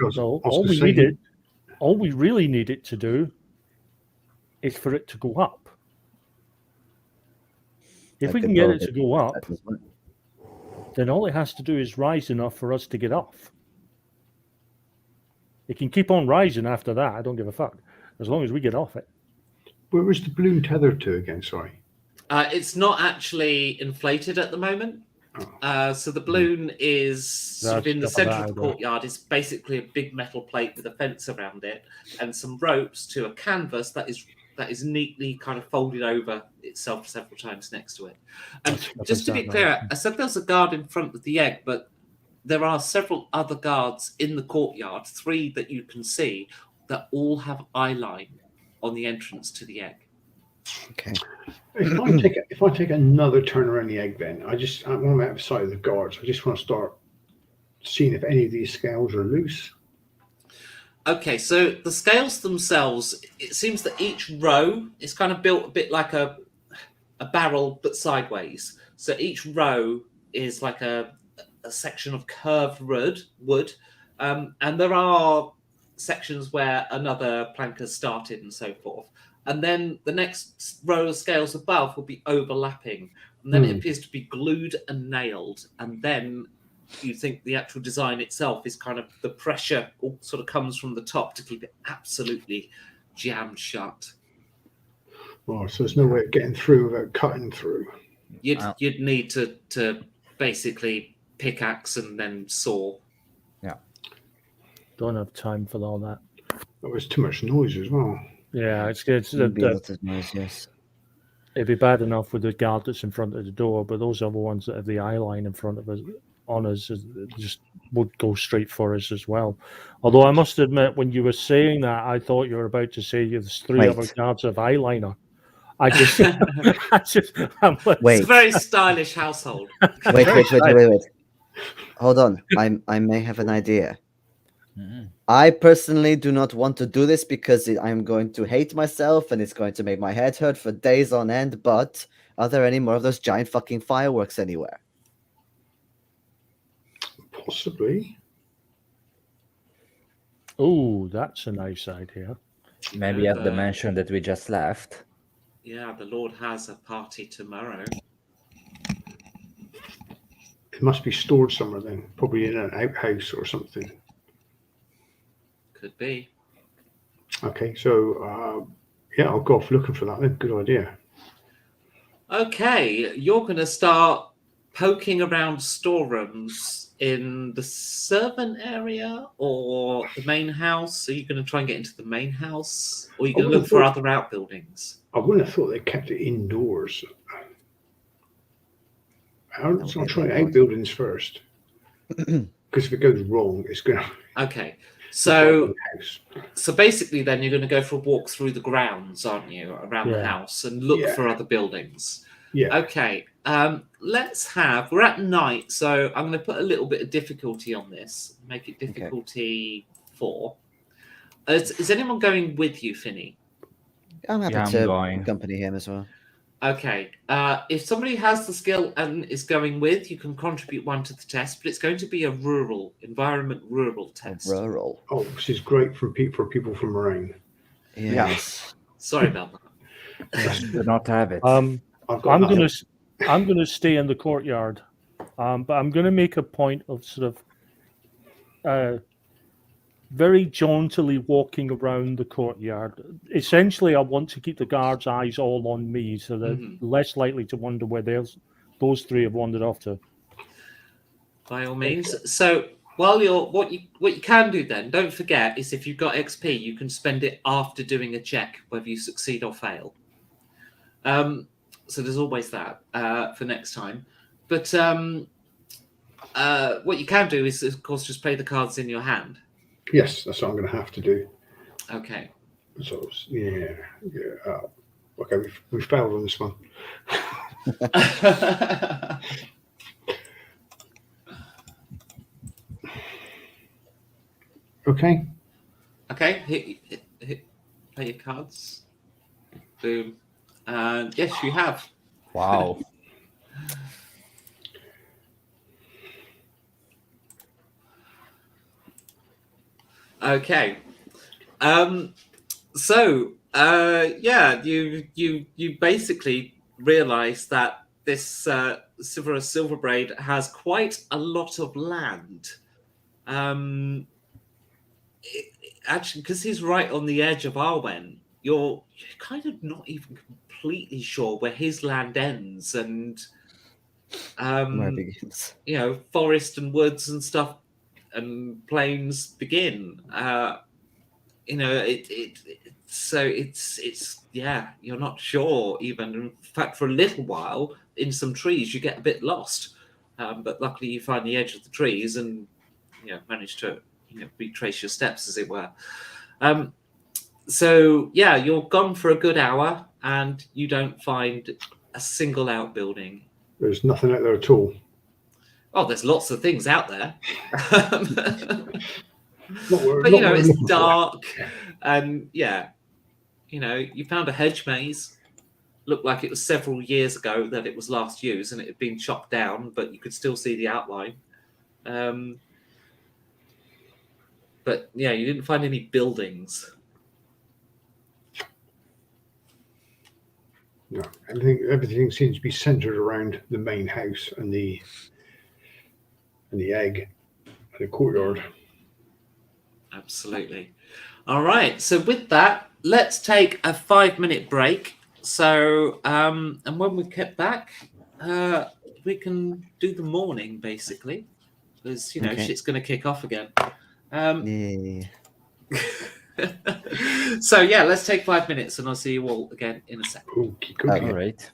All we really need it to do is for it to go up. If we can get it to go up, then all it has to do is rise enough for us to get off. It can keep on rising after that. I don't give a fuck. As long as we get off it. Where was the balloon tethered to again? Sorry. It's not actually inflated at the moment. So the balloon is sort of in the centre of the courtyard. It's basically a big metal plate with a fence around it and some ropes to a canvas that is neatly kind of folded over itself several times next to it. And just to be clear, I said there's a guard in front of the egg, but there are several other guards in the courtyard, 3 that you can see, that all have eye line on the entrance to the egg. Okay. If I take another turn around the egg, then I'm outside of the guards. I just want to start seeing if any of these scales are loose. Okay, so the scales themselves, it seems that each row is kind of built a bit like a barrel, but sideways. So each row is like a section of curved wood, and there are sections where another plank has started and so forth. And then the next row of scales above will be overlapping, and then it appears to be glued and nailed, and then you think the actual design itself is kind of the pressure all sort of comes from the top to keep it absolutely jammed shut. Oh, so there's no way of getting through without cutting through. You'd need to basically pickaxe and then saw. Yeah. Don't have time for all that. That was too much noise as well. Yeah, it's It'd be a lot of noise, yes. It'd be bad enough with the guard that's in front of the door, but those other ones that have the eye line in front of us, on us, just would go straight for us as well. Although I must admit, when you were saying that, I thought you were about to say there's 3 other guards of eyeliner. I'm like, Wait. It's a very stylish household. Wait. Hold on. I may have an idea. Mm-hmm. I personally do not want to do this because I'm going to hate myself and it's going to make my head hurt for days on end, but are there any more of those giant fucking fireworks anywhere? Possibly. oh, that's a nice idea. Maybe at the mansion that we just left. Yeah, the Lord has a party tomorrow. It must be stored somewhere then, probably in an outhouse or something. Could be. Okay, so I'll go off looking for that then. Good idea. Okay, you're going to start poking around storerooms in the servant area or the main house. Are you going to try and get into the main house, or are you going to look for other outbuildings? I wouldn't have thought they kept it indoors. I'll try outbuildings first. Because if it goes wrong, it's going to... Okay, so basically then you're going to go for a walk through the grounds, aren't you, around the house and look for other buildings. Yeah. Okay. We're at night, so I'm going to put a little bit of difficulty on this. Make it difficulty 4. Is anyone going with you, Finney? I'm happy Yeah, I'm to going. accompany him as well. Okay. If somebody has the skill and is going with, you can contribute 1 to the test, but it's going to be a rural test. Rural. Oh, this is great for people from Moraine. Yes. Sorry about that. Do not have it. I've got I'm nothing. gonna stay in the courtyard, but I'm gonna make a point of sort of very jauntily walking around the courtyard. Essentially, I want to keep the guards' eyes all on me, so they're less likely to wonder where those 3 have wandered off to. By all means. So while you're what you can do then, don't forget, is if you've got XP, you can spend it after doing a check, whether you succeed or fail. So there's always that for next time. But what you can do is, of course, just play the cards in your hand. Yes, that's what I'm going to have to do. Okay. So yeah. Okay, we failed on this one. Okay. Okay. Hit, play your cards. Boom. And yes, you have. Wow. Okay. Yeah, you basically realise that this Silverbraid has quite a lot of land. Actually, because he's right on the edge of Arwen, you're kind of not even completely sure where his land ends, and Where it begins. forest and woods and stuff and plains begin. You're not sure even. In fact, for a little while in some trees you get a bit lost, but luckily you find the edge of the trees and manage to retrace your steps, as it were. You're gone for a good hour and you don't find a single outbuilding. There's nothing out there at all. Oh, there's lots of things out there. But It's dark, and you found a hedge maze. Looked like it was several years ago that it was last used, and it had been chopped down, but you could still see the outline. But yeah, you didn't find any buildings. No, everything seems to be centered around the main house and the egg and the courtyard. Absolutely. All right. So with that, let's take a 5-minute break. So, and when we get back, we can do the morning basically, because shit's going to kick off again. Yeah. So yeah, let's take 5 minutes, and I'll see you all again in a second. Okie dokie. All right.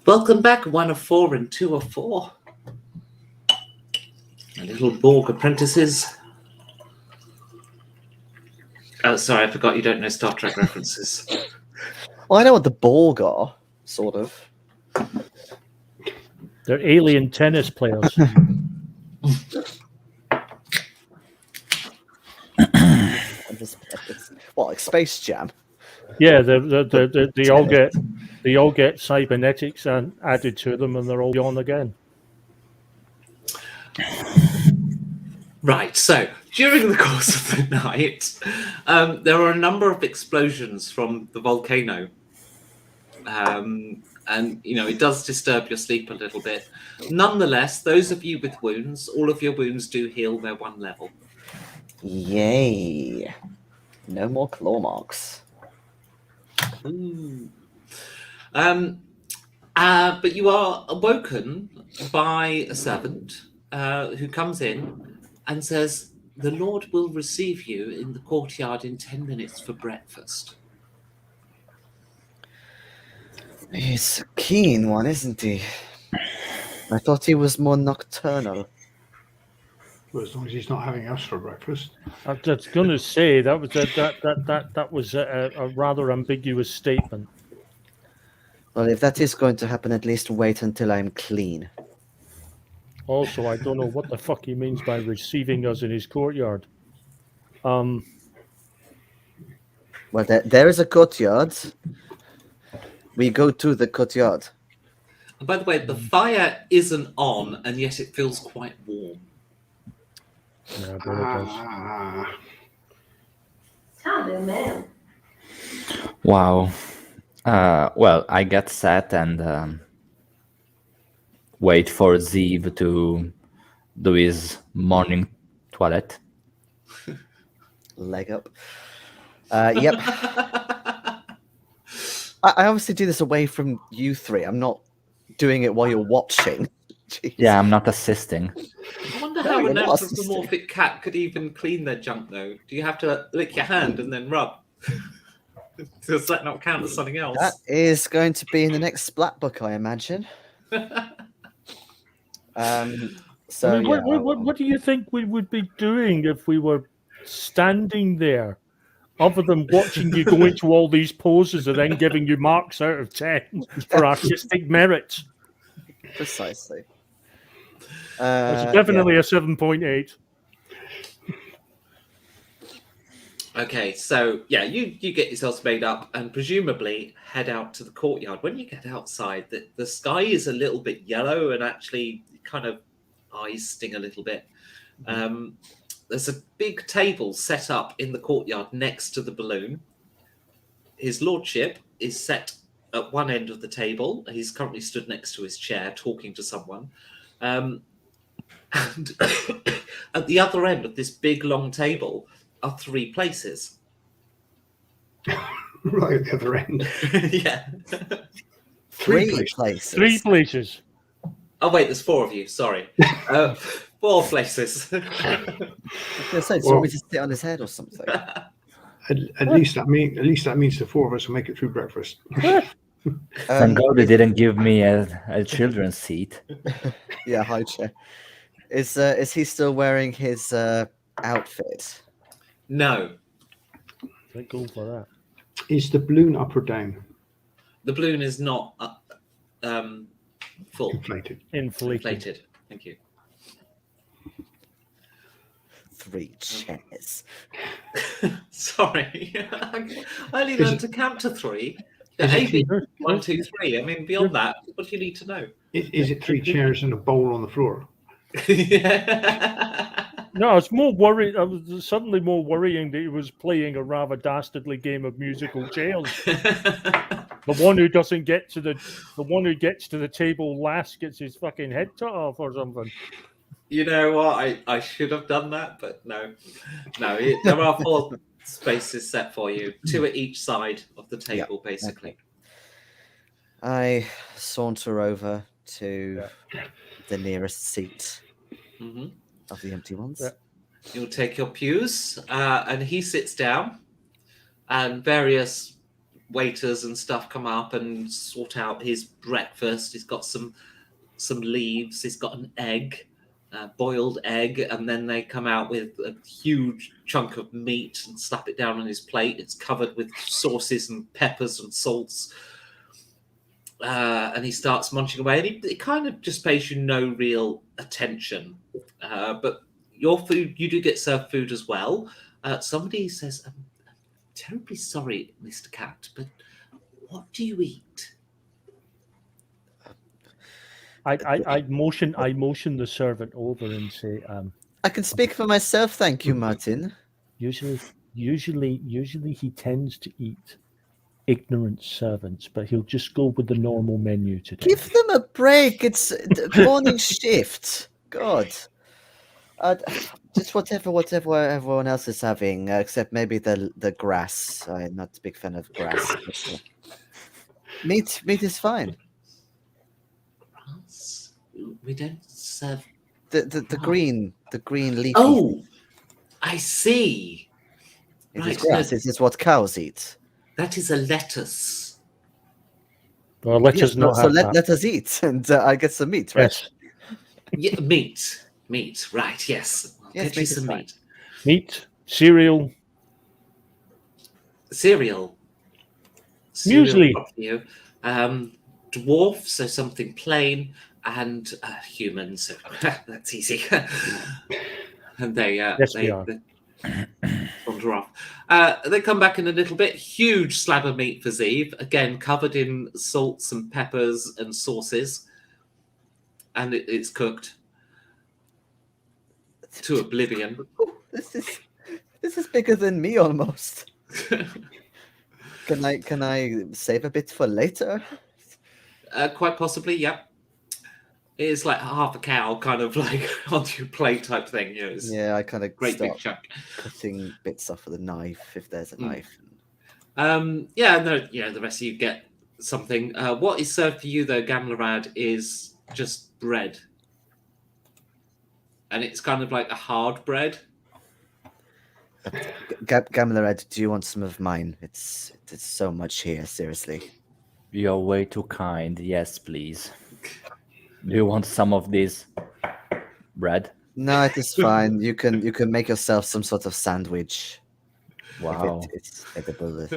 Welcome back, 1 of 4 and 2 of 4. My little Borg apprentices. Oh, sorry, I forgot you don't know Star Trek references. Well, I know what the Borg are, sort of. They're alien tennis players. What, like Space Jam? Yeah, they all get cybernetics and added to them, and they're all on again. Right, so during the course of the night, there are a number of explosions from the volcano. And, you know, it does disturb your sleep a little bit. Nonetheless, those of you with wounds, all of your wounds do heal their 1 level. Yay. No more claw marks. Ooh. But you are awoken by a servant who comes in and says, "The Lord will receive you in the courtyard in 10 minutes for breakfast." He's a keen one, isn't he? I thought he was more nocturnal. Well, as long as he's not having us for breakfast. I was going to say that was a rather ambiguous statement. Well, if that is going to happen, at least wait until I'm clean. Also, I don't know what the fuck he means by receiving us in his courtyard. Well, there is a courtyard. We go to the courtyard. And by the way, the fire isn't on, and yet it feels quite warm. Yeah, but it does. Hello, man. Wow. Well, I get set and wait for Zeev to do his morning toilet. Leg up. Yep. I obviously do this away from you three. I'm not doing it while you're watching. Jeez. Yeah, I'm not assisting. I wonder No, how you're an not anthropomorphic cat could even clean their junk, though. Do you have to lick your hand and then rub? Does that not count as something else? That is going to be in the next splat book, I imagine. So, I mean, yeah, what do you think we would be doing if we were standing there, other than watching you go into all these poses and then giving you marks out of 10 for artistic merit? precisely. It's definitely a 7.8. Okay, so yeah, you get yourselves made up and presumably head out to the courtyard. When you get outside, the sky is a little bit yellow and actually kind of eyes sting a little bit. There's a big table set up in the courtyard next to the balloon. His lordship is set at one end of the table. He's currently stood next to his chair talking to someone. And at the other end of this big long table are 3 places. Right at the other end. Yeah. 3 places. places. 3 places. Oh wait, there's 4 of you. Sorry, 4 places. I was gonna say, do you want me to sit on his head or something? At least that means the 4 of us will make it through breakfast. Thank God they didn't give me a children's seat. Yeah, high chair. Is he still wearing his outfit? No, Thank God for that. Is the balloon up or down? the balloon is not full. Inflated. Inflated. Thank you. 3 chairs. Sorry, I only learned to count to 3. The A, B, 1, 2, 3. I mean, beyond that, what do you need to know? Is it 3 chairs and a bowl on the floor? Yeah. No, I was more worried. I was suddenly more worrying that he was playing a rather dastardly game of musical chairs. The one who doesn't get to the one who gets to the table last gets his fucking head cut off or something. You know what? I should have done that, but no. There are 4 spaces set for you, 2 at each side of the table, basically. Okay. I saunter over to the nearest seat Hmm. of the empty ones. Yeah. You'll take your pews, and he sits down, and various waiters and stuff come up and sort out his breakfast. He's got some leaves. He's got an egg, boiled egg, and then they come out with a huge chunk of meat and slap it down on his plate. It's covered with sauces and peppers and salts. And he starts munching away, and he kind of just pays you no real attention. But your food, you do get served food as well. Somebody says, I'm terribly sorry, Mr. Cat, but what do you eat? I motion the servant over and say, I can speak for myself, thank you, Martin. usually he tends to eat ignorant servants, but he'll just go with the normal menu today. Give them a break. It's the morning shift. God. Just whatever everyone else is having, except maybe the grass. I'm not a big fan of grass. But, meat is fine. Grass? We don't serve. The green leafy. Oh, I see. It is right, grass. no. It is what cows eat. That is a lettuce. Well, let us not so have that. let us eat, and I get some meat, right? Yes, Yeah, meat. Right? Yes. I'll Yes, get you meat is some fine. meat. meat, cereal. Cereal. Muesli. For you. Dwarf, so something plain, and human, so that's easy. And they Yes, we are. they wander off. They come back in a little bit. Huge slab of meat for Zeev, again covered in salts and peppers and sauces, and it's cooked to oblivion. This is bigger than me almost. Can I save a bit for later? Quite possibly, yep. It is like half a cow, kind of like onto your plate type thing. You know, it's Yeah, I kind of great big start chunk. cutting bits off with a knife if there's a knife. Yeah, no, the rest of you get something. What is served for you though, Gamlarad, is just bread, and it's kind of like a hard bread. Gamlarad, do you want some of mine? It's so much here, seriously. You're way too kind. Yes, please. Do you want some of this bread? No, it is fine. You can make yourself some sort of sandwich. Wow. If it's edible.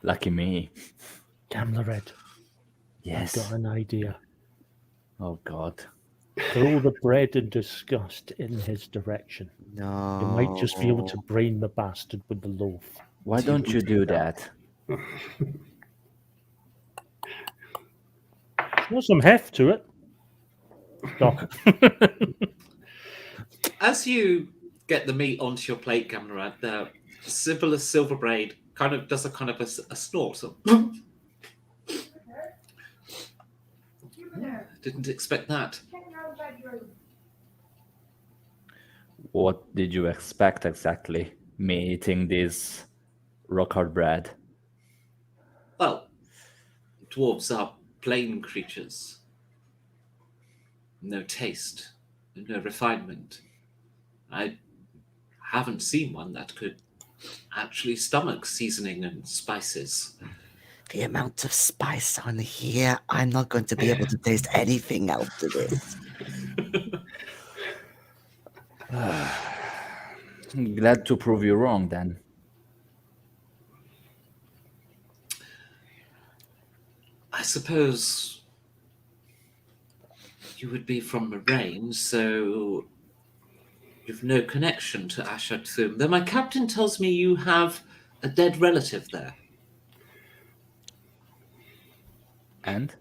Lucky me. Gamlarad, Yes. I've got an idea. Oh, God. Throw the bread in disgust in his direction. No. You might just be able to brain the bastard with the loaf. Why don't you do that? Show some heft to it. No. As you get the meat onto your plate, Gamlarad, the Sibyllus Silverbraid kind of does a kind of a snort. So, didn't expect that. What did you expect exactly? Me eating this rock hard bread? Well, dwarves are plain creatures. No taste, no refinement. I haven't seen one that could actually stomach seasoning and spices. The amount of spice on here, I'm not going to be able to taste anything after this. Glad to prove you wrong then. I suppose you would be from Moraine, so you've no connection to Ashad Thum. Though my captain tells me you have a dead relative there. And?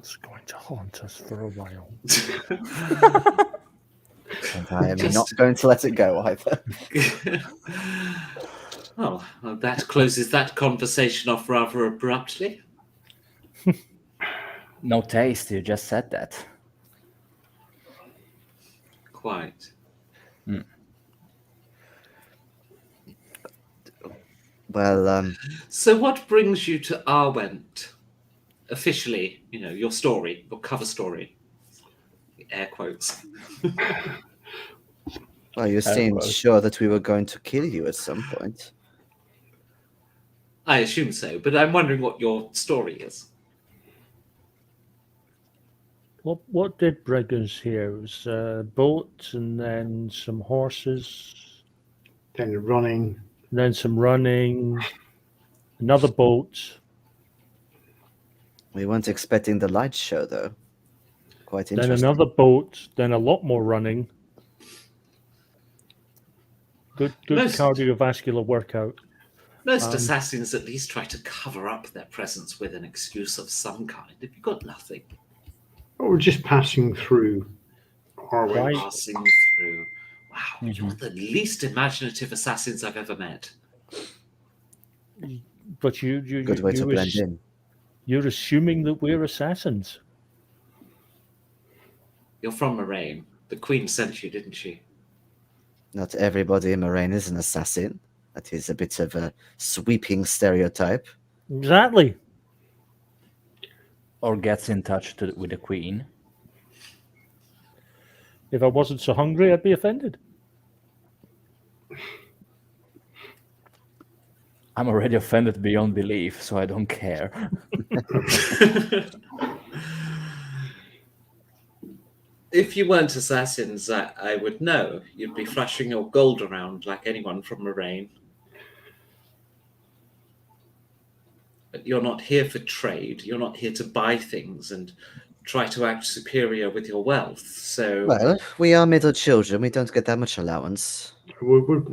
It's going to haunt us for a while. And I am Just- not going to let it go either. Well, that closes that conversation off rather abruptly. No taste, you just said that. Quite. Well, So what brings you to Arwent? Officially, your story, your cover story. Air quotes. well, you seemed quote. sure that we were going to kill you at some point. I assume so, but I'm wondering what your story is. What did bring us here? It was a boat and then some horses, Then running. and then some running, another boat. We weren't expecting the light show, though. Quite Then interesting. another boat, then a lot more running. Good Most- cardiovascular workout. Most assassins at least try to cover up their presence with an excuse of some kind. Have you got nothing? Oh, we're just passing through our way. Right. Passing through. Wow, you're the least imaginative assassins I've ever met. But Good way to blend in. You're assuming that we're assassins. You're from Moraine. The Queen sent you, didn't she? Not everybody in Moraine is an assassin. That is a bit of a sweeping stereotype. Exactly. Or gets in touch with the Queen. If I wasn't so hungry, I'd be offended. I'm already offended beyond belief, so I don't care. If you weren't assassins, I would know. You'd be flashing your gold around like anyone from Moraine. But you're not here for trade. You're not here to buy things and try to act superior with your wealth. So, Well, we are middle children. We don't get that much allowance.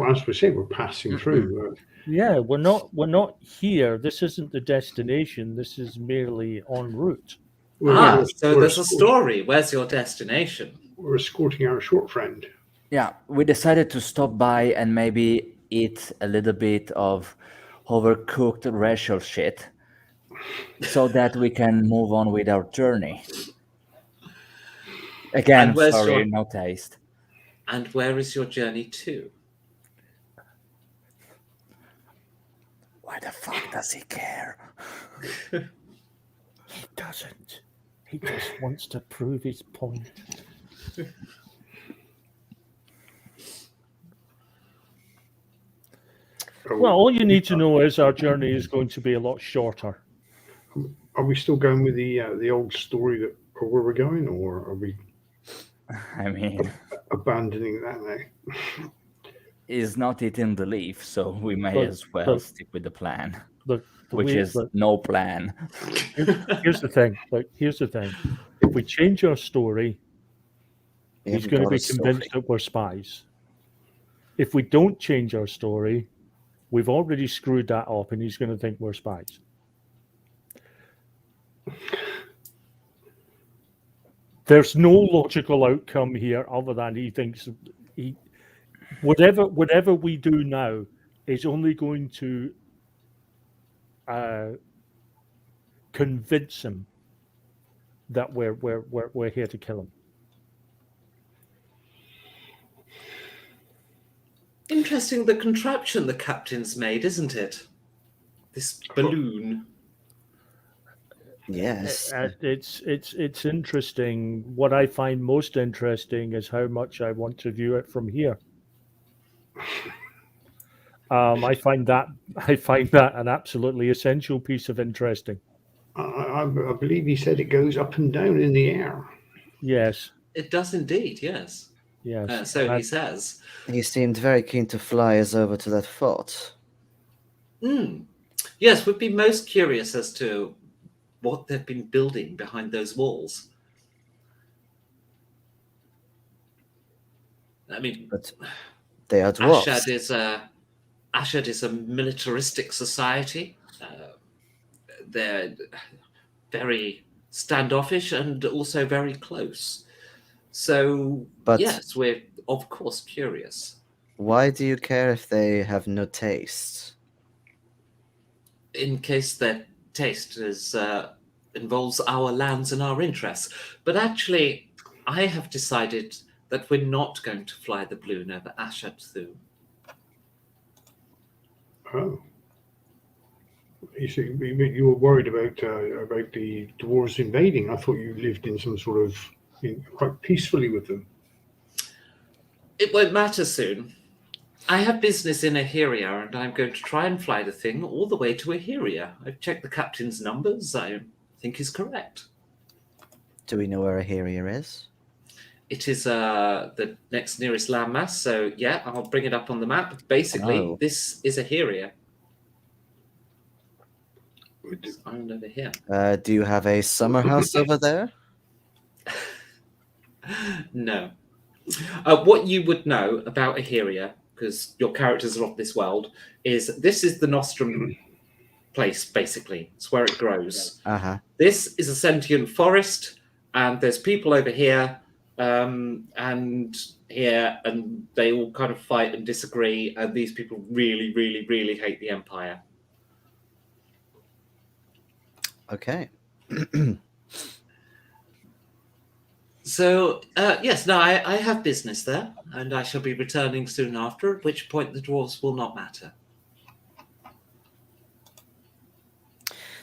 As we say, we're passing through. Yeah, we're not here. This isn't the destination. This is merely en route. so there's a story. Where's your destination? We're escorting our short friend. Yeah, we decided to stop by and maybe eat a little bit of overcooked racial shit so that we can move on with our journey. Again, And where's sorry, your- no taste. And where is your journey to? Why the fuck does he care? He doesn't. He just wants to prove his point. Well, all you need to know is our journey is going to be a lot shorter. Are we still going with the old story of where we're going, or are we I mean, abandoning that now? he's not eating the leaf, so we may But- as well but- stick with the plan, The which way- is the- no plan. here's the thing. Here's the thing. If we change our story, We he's haven't going to got be a story. convinced that we're spies. If we don't change our story, we've already screwed that up, and he's going to think we're spies. There's no logical outcome here other than he thinks whatever we do now is only going to convince him that we're here to kill him. Interesting, the contraption the captain's made, isn't it? This balloon. Yes. It's interesting. What I find most interesting is how much I want to view it from here. I find that an absolutely essential piece of interesting. I believe he said it goes up and down in the air. Yes, It does indeed, yes. yes. So he And- says. He seemed very keen to fly us over to that fort. Yes, we'd be most curious as to what they've been building behind those walls. I mean, But they are dwarves. Ashad is a militaristic society. They're very standoffish and also very close. So, But yes, we're of course curious. why do you care if they have no taste? In case their taste involves our lands and our interests. But actually, I have decided that we're not going to fly the balloon over Ashatu. Oh. You were worried about the dwarves invading. I thought you lived in some sort of quite peacefully with them. It won't matter soon. I have business in Aheria, and I'm going to try and fly the thing all the way to Aheria. I've checked the captain's numbers. I think he's correct. Do we know where Aheria is? It is the next nearest landmass, so yeah, I'll bring it up on the map. Basically, Oh. this is Aheria. I'm over here. Do you have a summer house over there? No. What you would know about Aheria, because your characters are off this world, is this is the Nostrum place, basically. It's where it grows. Uh-huh. This is a sentient forest, and there's people over here and here, and they all kind of fight and disagree, and these people really, really, really hate the Empire. Okay. So, yes, no, I have business there, and I shall be returning soon after, at which point the dwarves will not matter.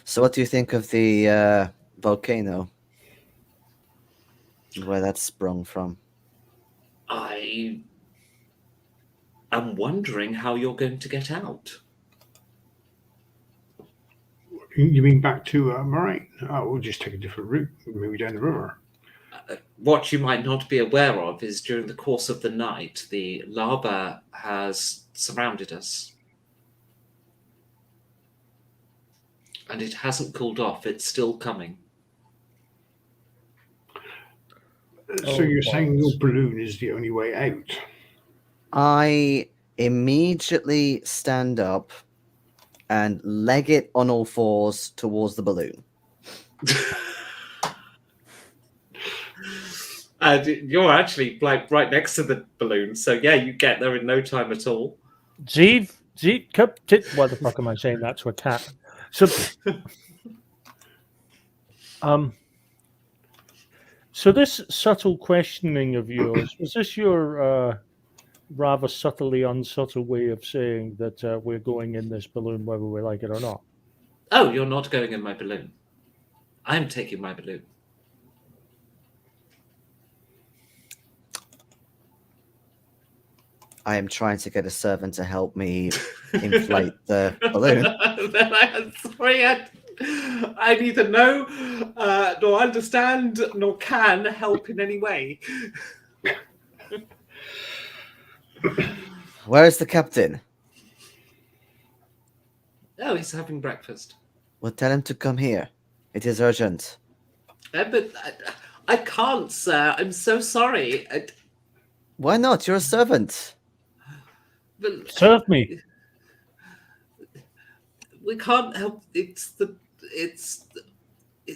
So what do you think of the volcano? Where that sprung from? I am wondering how you're going to get out. You mean back to Moraine? Oh, we'll just take a different route, maybe down the river. What you might not be aware of is during the course of the night, the lava has surrounded us. And it hasn't cooled off. It's still coming. So you're saying your balloon is the only way out? I immediately stand up and leg it on all fours towards the balloon. And you're actually like right next to the balloon, so yeah, you get there in no time at all. What the fuck am I saying? That's what cat. So, so this subtle questioning of yours, was this your rather subtly unsubtle way of saying that we're going in this balloon whether we like it or not? Oh, you're not going in my balloon. I'm taking my balloon. I am trying to get a servant to help me inflate the balloon. Sorry, I neither know nor understand nor can help in any way. Where is the captain? Oh, he's having breakfast. Well, tell him to come here. It is urgent. But I can't, sir. I'm so sorry. Why not? You're a servant. But Serve me. we can't help. It's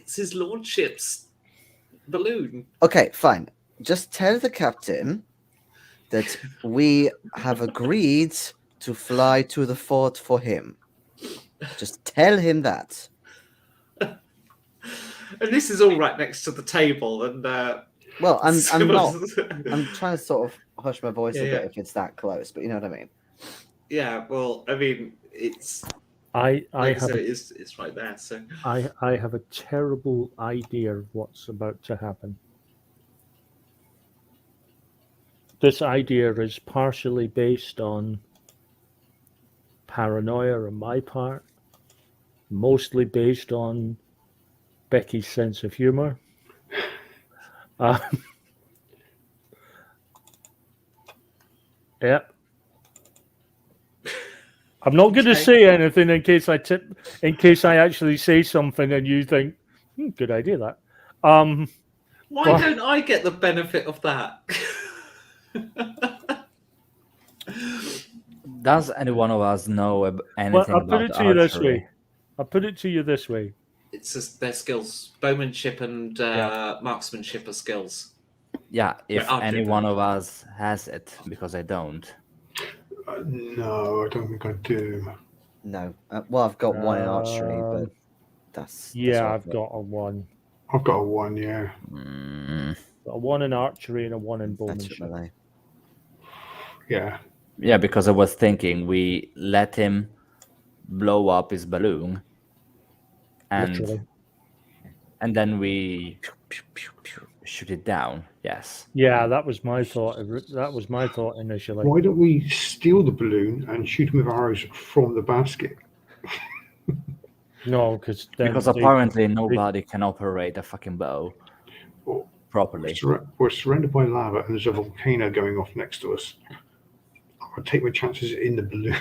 his lordship's balloon. Okay, fine. Just tell the captain that we have agreed to fly to the fort for him. Just tell him that. And this is all right next to the table, and well, I'm not. I'm I'm trying to sort of hush my voice a bit Yeah. if it's that close, but you know what I mean. Yeah, well, I mean, it's I like I have said, it's right there. So I have a terrible idea of what's about to happen. This idea is partially based on paranoia on my part, mostly based on Becky's sense of humor. Yep. I'm not going to Okay. say anything in case I actually say something and you think, good idea that. why Well- don't I get the benefit of that? Does any one of us know anything Well, I'll put about it to you this archery? way. I'll put it to you this way. It's just their skills. Bowmanship and marksmanship are skills. Yeah, if I'll any do one that. of us has it, because I don't. No, I don't think I do. No. Well, I've got one in archery, but that's Yeah, what I've got a 1. I've got a 1, yeah. Got a 1 in archery and a 1 in better at bowmanship. melee. Yeah. Yeah, because I was thinking we let him blow up his balloon, Literally. and then we shoot it down. Yes. Yeah, that was my thought. That was my thought initially. Why don't we steal the balloon and shoot him with arrows from the basket? No, because apparently nobody can operate a fucking bow Or properly. we're surrounded by lava and there's a volcano going off next to us. I'll take my chances in the balloon.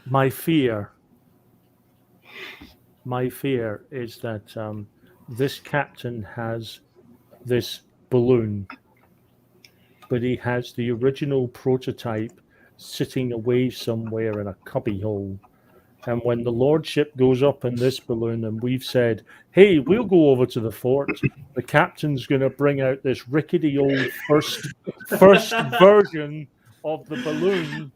my fear is that this captain has this balloon, but he has the original prototype sitting away somewhere in a cubbyhole. And when the lordship goes up in this balloon and we've said, hey, we'll go over to the fort, the captain's going to bring out this rickety old first version of the balloon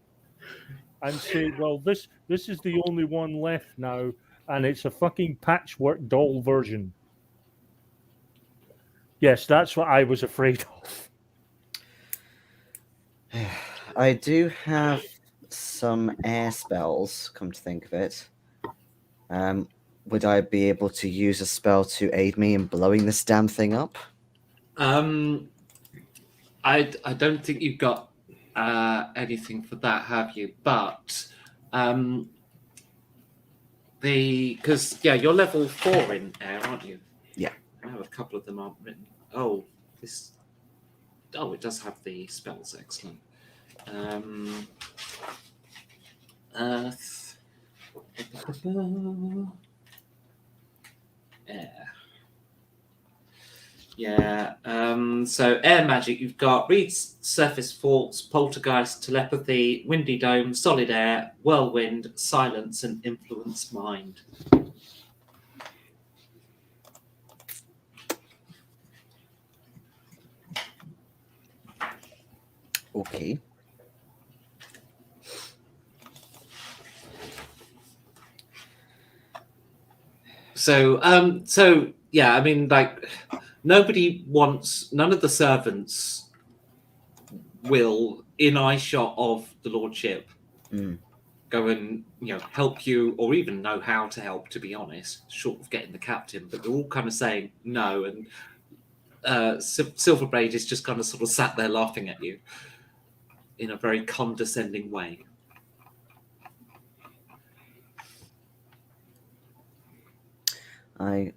and say, well, this is the only one left now, and it's a fucking patchwork doll version. Yes, that's what I was afraid of. I do have some air spells, come to think of it. Would I be able to use a spell to aid me in blowing this damn thing up? I don't think you've got anything for that, have you? But because you're level 4 in air, aren't you? Yeah. I have a couple of them aren't written. Oh, it does have the spells. Excellent. Earth. Air. Yeah. So air magic, you've got read surface faults, poltergeist, telepathy, windy dome, solid air, whirlwind, silence, and influence mind. Okay. So yeah, I mean, like, none of the servants will, in eyeshot of the lordship, go and help you, or even know how to help. To be honest, short of getting the captain, but they're all kind of saying no, and Silverbraid is just kind of sort of sat there laughing at you in a very condescending way. I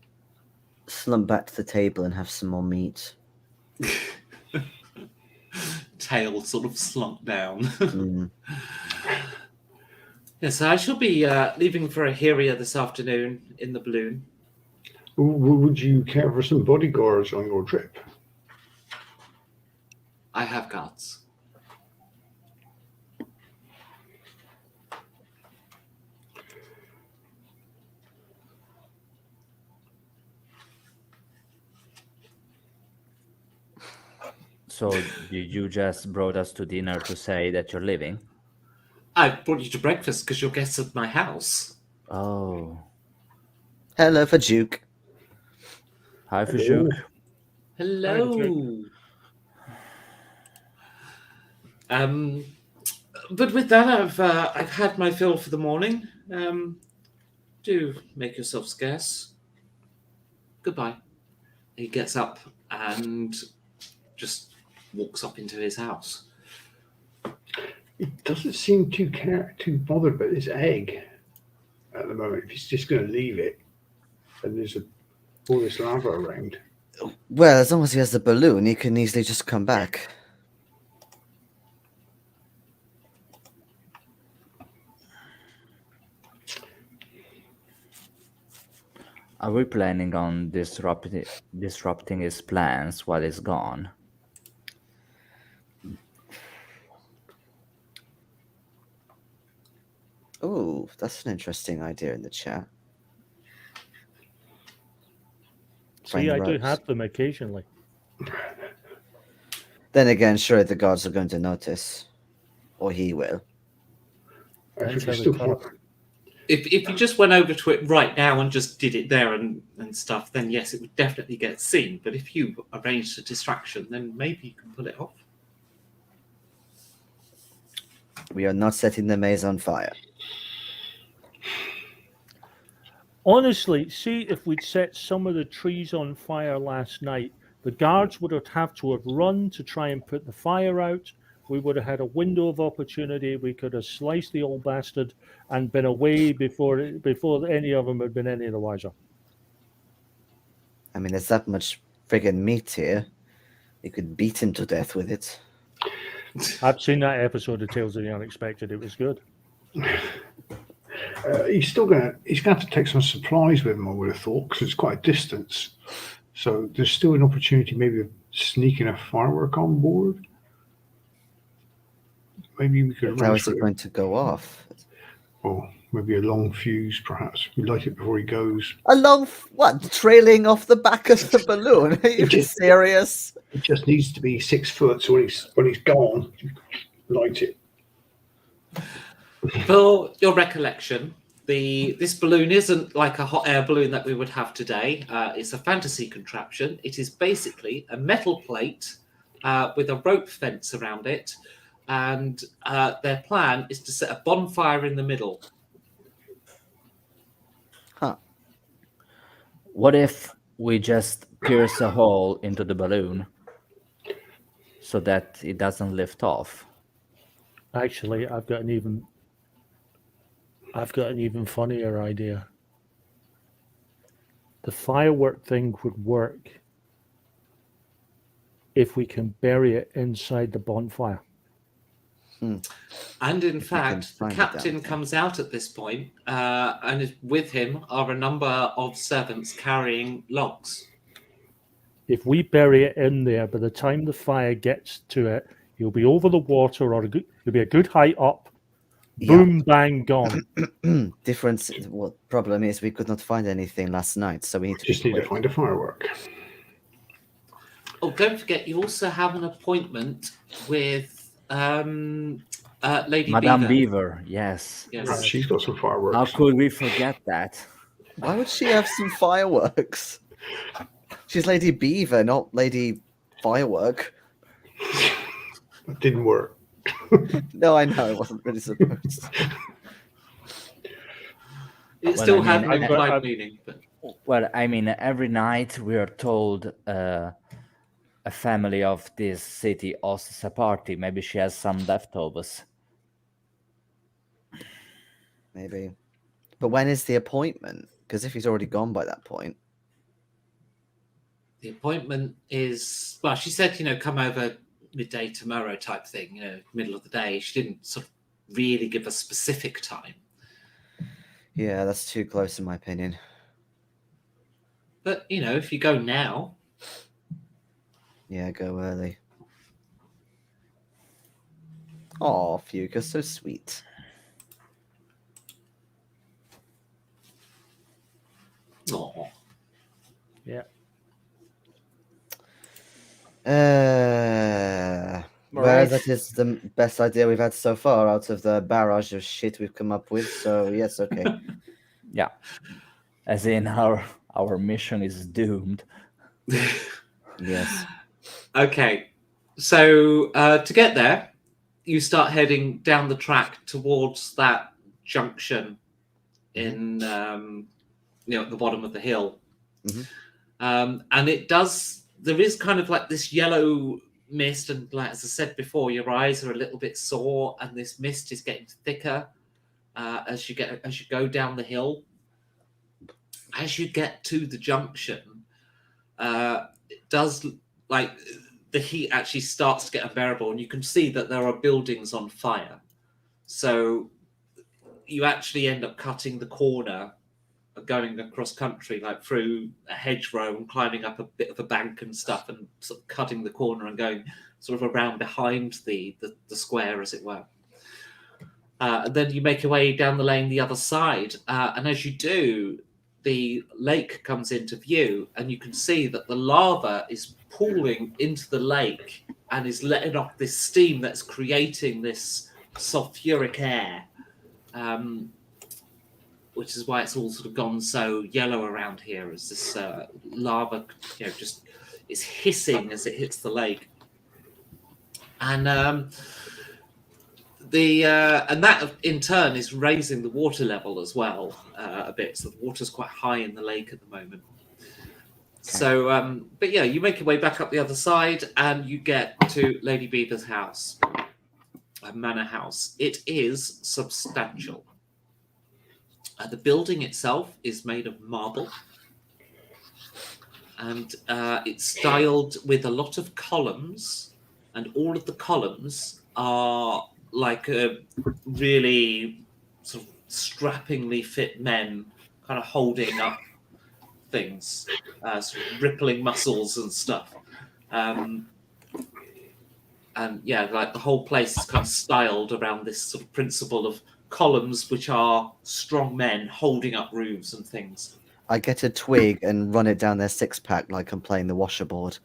slump back to the table and have some more meat. Tail sort of slunk down. Yes, I shall be leaving for a Heria this afternoon in the balloon. Would you care for some bodyguards on your trip? I have guards. So you just brought us to dinner to say that you're leaving? I brought you to breakfast because you're guests at my house. Oh. Hello for Duke. Hi for Duke. Hello. But with that, I've had my fill for the morning. Do make yourself scarce. Goodbye. He gets up and just walks up into his house. He doesn't seem too bothered about this egg at the moment. If he's just going to leave it, and there's all this lava around. Well, as long as he has the balloon, he can easily just come back. Are we planning on disrupting his plans while he's gone? Oh, that's an interesting idea in the chat. See, I do ropes. have them occasionally. Then again, sure, the guards are going to notice, or he will. Depends Actually, how it's they still cut it. fun. If you just went over to it right now and just did it there and stuff, then yes, it would definitely get seen. But if you arranged a distraction, then maybe you can pull it off. We are not setting the maze on fire. Honestly, see if we'd set some of the trees on fire last night, the guards would have to have run to try and put the fire out. We would have had a window of opportunity. We could have sliced the old bastard and been away before any of them had been any the wiser. I mean, there's that much friggin' meat here. You could beat him to death with it. I've seen that episode of Tales of the Unexpected. It was good. He's gonna have to take some supplies with him, I would have thought, because it's quite a distance. So there's still an opportunity maybe of sneaking a firework on board. Maybe we could How arrange is for it it. going to go off? Or maybe a long fuse, perhaps. We light it before he goes. Along what? Trailing off the back of the balloon? Are you Just- serious? It just needs to be 6 foot, so when he's gone, light it. For your recollection, this balloon isn't like a hot air balloon that we would have today. It's a fantasy contraption. It is basically a metal plate with a rope fence around it, and their plan is to set a bonfire in the middle. Huh. What if we just pierce a hole into the balloon so that it doesn't lift off? Actually, I've got an even funnier idea. The firework thing would work if we can bury it inside the bonfire. And in If we can fact, the find the damn captain thing. comes out at this point, and with him are a number of servants carrying logs. If we bury it in there, by the time the fire gets to it, you'll be over the water, or you'll be a good height up. Boom, bang, gone. Difference. Well, problem is we could not find anything last night, so we need to Just be need to quick. find a firework. Oh, don't forget, you also have an appointment with Lady Madame Beaver. Beaver, yes. Yes. Perhaps she's got some fireworks. How could we forget that? Why would she have some fireworks? She's Lady Beaver, not Lady Firework. That didn't work. No, I know. It wasn't really supposed. It Well, still I had mean, an implied I- meaning. But Well, I mean, every night we are told a family of this city hosts a party. Maybe she has some leftovers. Maybe. But when is the appointment? Because if he's already gone by that point. the appointment is, well, she said, come over midday tomorrow type thing, middle of the day. She didn't sort of really give a specific time. Yeah, that's too close in my opinion. But, if you go now, Yeah, go early. Oh, Fuka, so sweet. oh, Yeah. Well, Right. that is the best idea we've had so far out of the barrage of shit we've come up with. So yes, okay. Yeah. As in our mission is doomed. Yes. Okay, so to get there, you start heading down the track towards that junction in, at the bottom of the hill. Mhm. And there is kind of like this yellow mist, and like as I said before, your eyes are a little bit sore, and this mist is getting thicker as you go down the hill. As you get to the junction, it does, like, the heat actually starts to get unbearable, and you can see that there are buildings on fire. So you actually end up cutting the corner, going across country, like through a hedgerow and climbing up a bit of a bank and stuff, and sort of cutting the corner and going sort of around behind the square, as it were. And then you make your way down the lane the other side. And as you do, the lake comes into view, and you can see that the lava is pooling into the lake and is letting off this steam that's creating this sulfuric air, which is why it's all sort of gone so yellow around here, as this lava, just is hissing as it hits the lake. And and that in turn is raising the water level as well a bit. So the water's quite high in the lake at the moment. So, but yeah, you make your way back up the other side, and you get to Lady Beaver's house, a manor house. It is substantial. The building itself is made of marble, and it's styled with a lot of columns, and all of the columns are like really sort of strappingly fit men kind of holding up things, sort of rippling muscles and stuff. And yeah, like the whole place is kind of styled around this sort of principle of columns, which are strong men holding up roofs and things. I get a twig and run it down their six-pack like I'm playing the washerboard.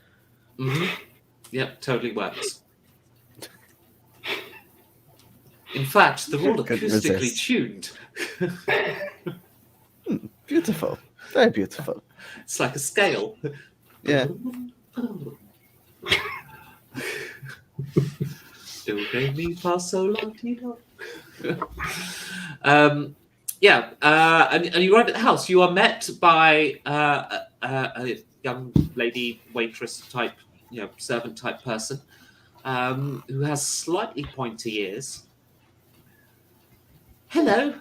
Mm-hmm. Yep, totally works. In fact, they're all acoustically tuned. Beautiful. Very beautiful. It's like a scale. Yeah. Do, re, mi, fa, sol, la, ti, do. Yeah, and you arrive at the house. You are met by a young lady, waitress type, servant type person, who has slightly pointy ears. Hello.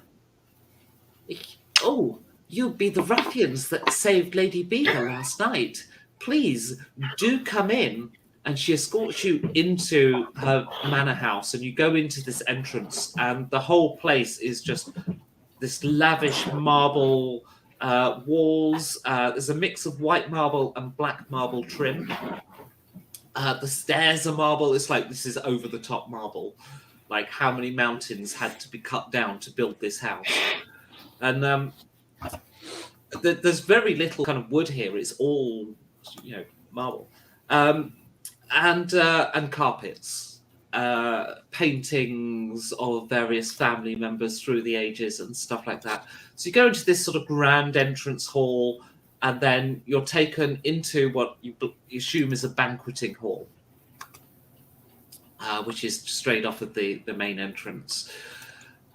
Oh, you be the ruffians that saved Lady Beaver last night. Please do come in. And she escorts you into her manor house, and you go into this entrance, and the whole place is just this lavish marble walls. There's a mix of white marble and black marble trim. The stairs are marble. It's like this is over-the-top marble. Like how many mountains had to be cut down to build this house. And there's very little kind of wood here. It's all, marble. And carpets, paintings of various family members through the ages and stuff like that. So you go into this sort of grand entrance hall, and then you're taken into what you assume is a banqueting hall, which is straight off of the main entrance.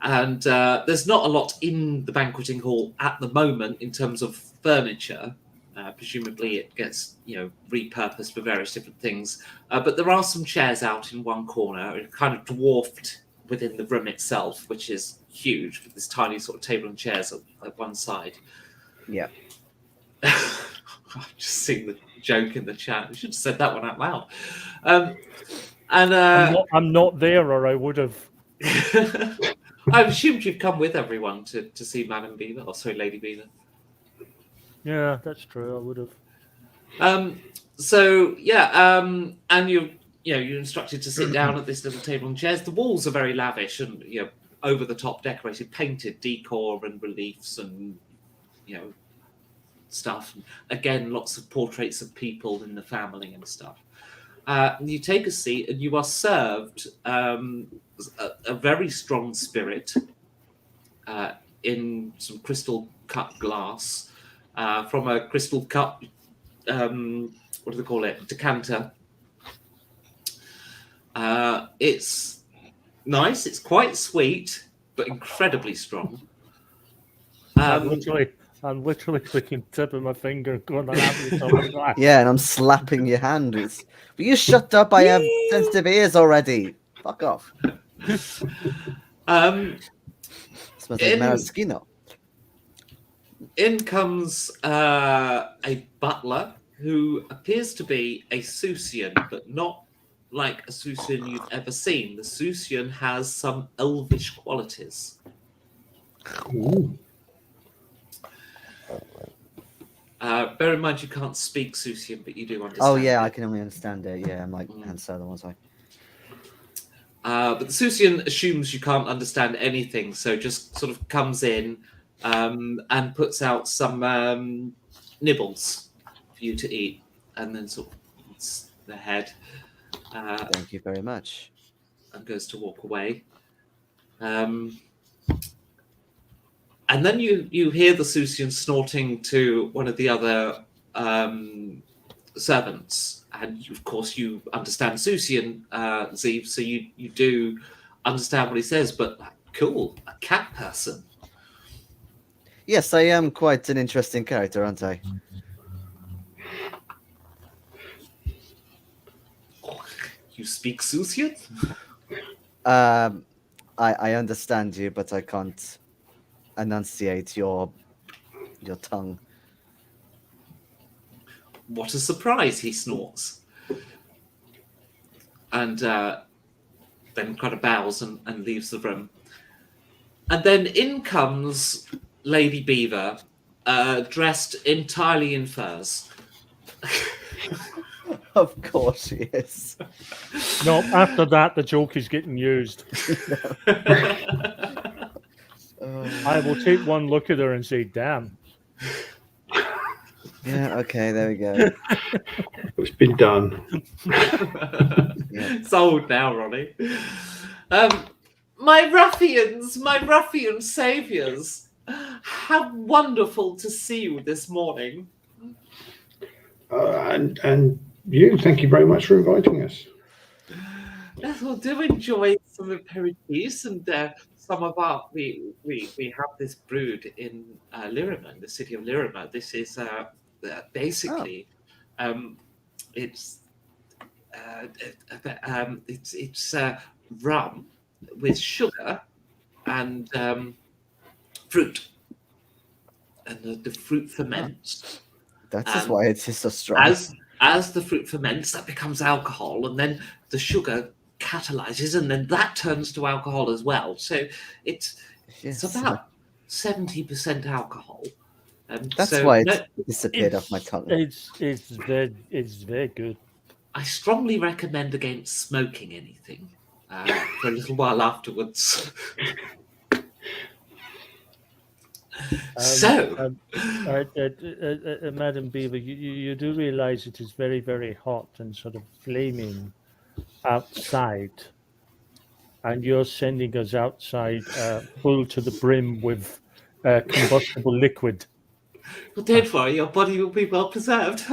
And there's not a lot in the banqueting hall at the moment in terms of furniture. Presumably it gets, repurposed for various different things. But there are some chairs out in one corner, kind of dwarfed within the room itself, which is huge, with this tiny sort of table and chairs at one side. Yeah. I've just seen the joke in the chat. I should have said that one out loud. I'm not there, or I would have. I've assumed you've come with everyone to see Madame Beaver, or sorry, Lady Beaver. Yeah, that's true. I would have. And you're instructed to sit down at this little table and chairs. The walls are very lavish and over the top decorated, painted decor and reliefs and stuff. And again, lots of portraits of people in the family and stuff. And you take a seat and you are served a very strong spirit in some crystal cut glass. From a crystal cup, what do they call it? Decanter. It's nice. It's quite sweet, but incredibly strong. I'm literally clicking tip of my finger, going on glass. Yeah, and I'm slapping your hand. Will you shut up? I have sensitive ears already. Fuck off. Smells like maraschino. In comes a butler who appears to be a Susian, but not like a Susian you've ever seen. The Susian has some elvish qualities. Ooh. Bear in mind you can't speak Susian, but you do understand. Oh yeah, I can only understand it. Yeah, I'm like Han Solo, was I? But the Susian assumes you can't understand anything, so just sort of comes in and puts out some nibbles for you to eat, and then sort of eats the head Thank you very much. and goes to walk away. And then you hear the Susian snorting to one of the other servants, and of course you understand Susian, Zeev, so you do understand what he says. But cool, a cat person. Yes, I am quite an interesting character, aren't I? You speak Susian? I understand you, but I can't enunciate your tongue. What a surprise! He snorts, and then kind of bows and leaves the room. And then in comes Lady Beaver, dressed entirely in furs. Of course she is. No, after that, the joke is getting used. I will take one look at her and say, damn. Yeah, okay, there we go. It's been done. Yeah. It's old now, Ronnie. My ruffian saviours. How wonderful to see you this morning. And you, thank you very much for inviting us. Yes, well, do enjoy some aperitifs, and some of our we have this brewed in Lirima, in the city of Lirima. This is basically it's rum with sugar and fruit, and the fruit ferments. That is why it is so strong. As the fruit ferments, that becomes alcohol, and then the sugar catalyzes, and then that turns to alcohol as well. So it's about 70% alcohol. That's why it disappeared off my tongue. It's very good. I strongly recommend against smoking anything for a little while afterwards. Madam Beaver, you do realize it is very, very hot and sort of flaming outside, and you're sending us outside full to the brim with combustible liquid. Well, don't worry, your body will be well preserved.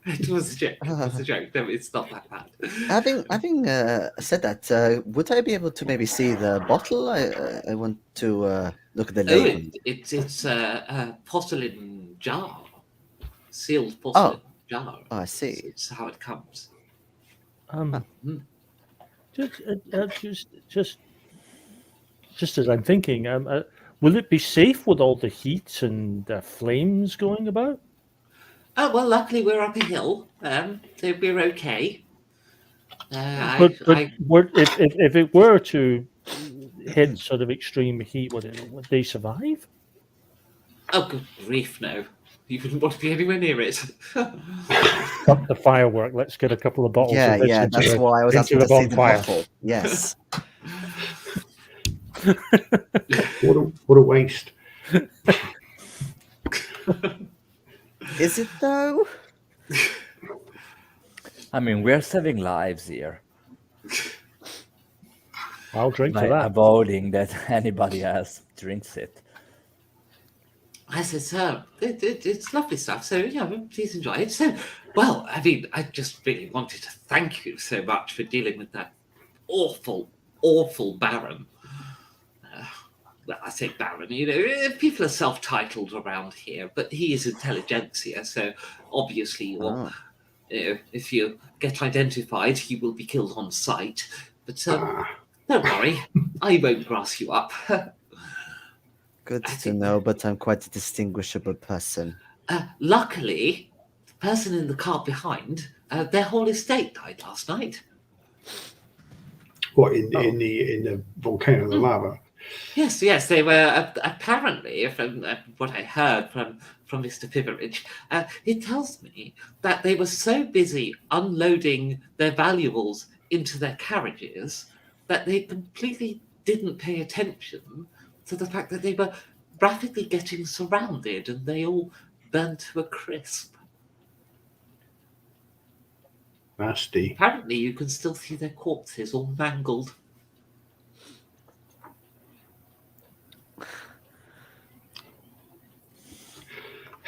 It was a joke. It was a joke. No, it's not that bad. Having said that, would I be able to maybe see the bottle? I want to look at the label. It's a porcelain jar, sealed porcelain jar. Oh, I see. It's how it comes. Just as I'm thinking, will it be safe with all the heat and flames going about? Oh, well, luckily we're up a hill, so we're okay. But if it were to hit sort of extreme heat, would they survive? Oh, good grief, no. You wouldn't want to be anywhere near it. Cut the firework. Let's get a couple of bottles of this into that's why I was asking to see the bonfire. bottle. Yes. What a waste. Is it though? I mean, we're saving lives here I'll drink by to that. avoiding that anybody else drinks it. I said, sir, it's lovely stuff. So, yeah, please enjoy it. So, well, I mean, I just really wanted to thank you so much for dealing with that awful, awful Baron. Well, I say Baron, people are self-titled around here, but he is intelligentsia, so obviously, if you get identified, you will be killed on sight. But don't worry, I won't grass you up. Good to know, but I'm quite a distinguishable person. Luckily, the person in the car behind, their whole estate died last night. What in the volcano, the lava? Yes, they were apparently, from what I heard from Mr. Piveridge, it tells me that they were so busy unloading their valuables into their carriages that they completely didn't pay attention to the fact that they were rapidly getting surrounded and they all burned to a crisp. Nasty. Apparently, you can still see their corpses all mangled.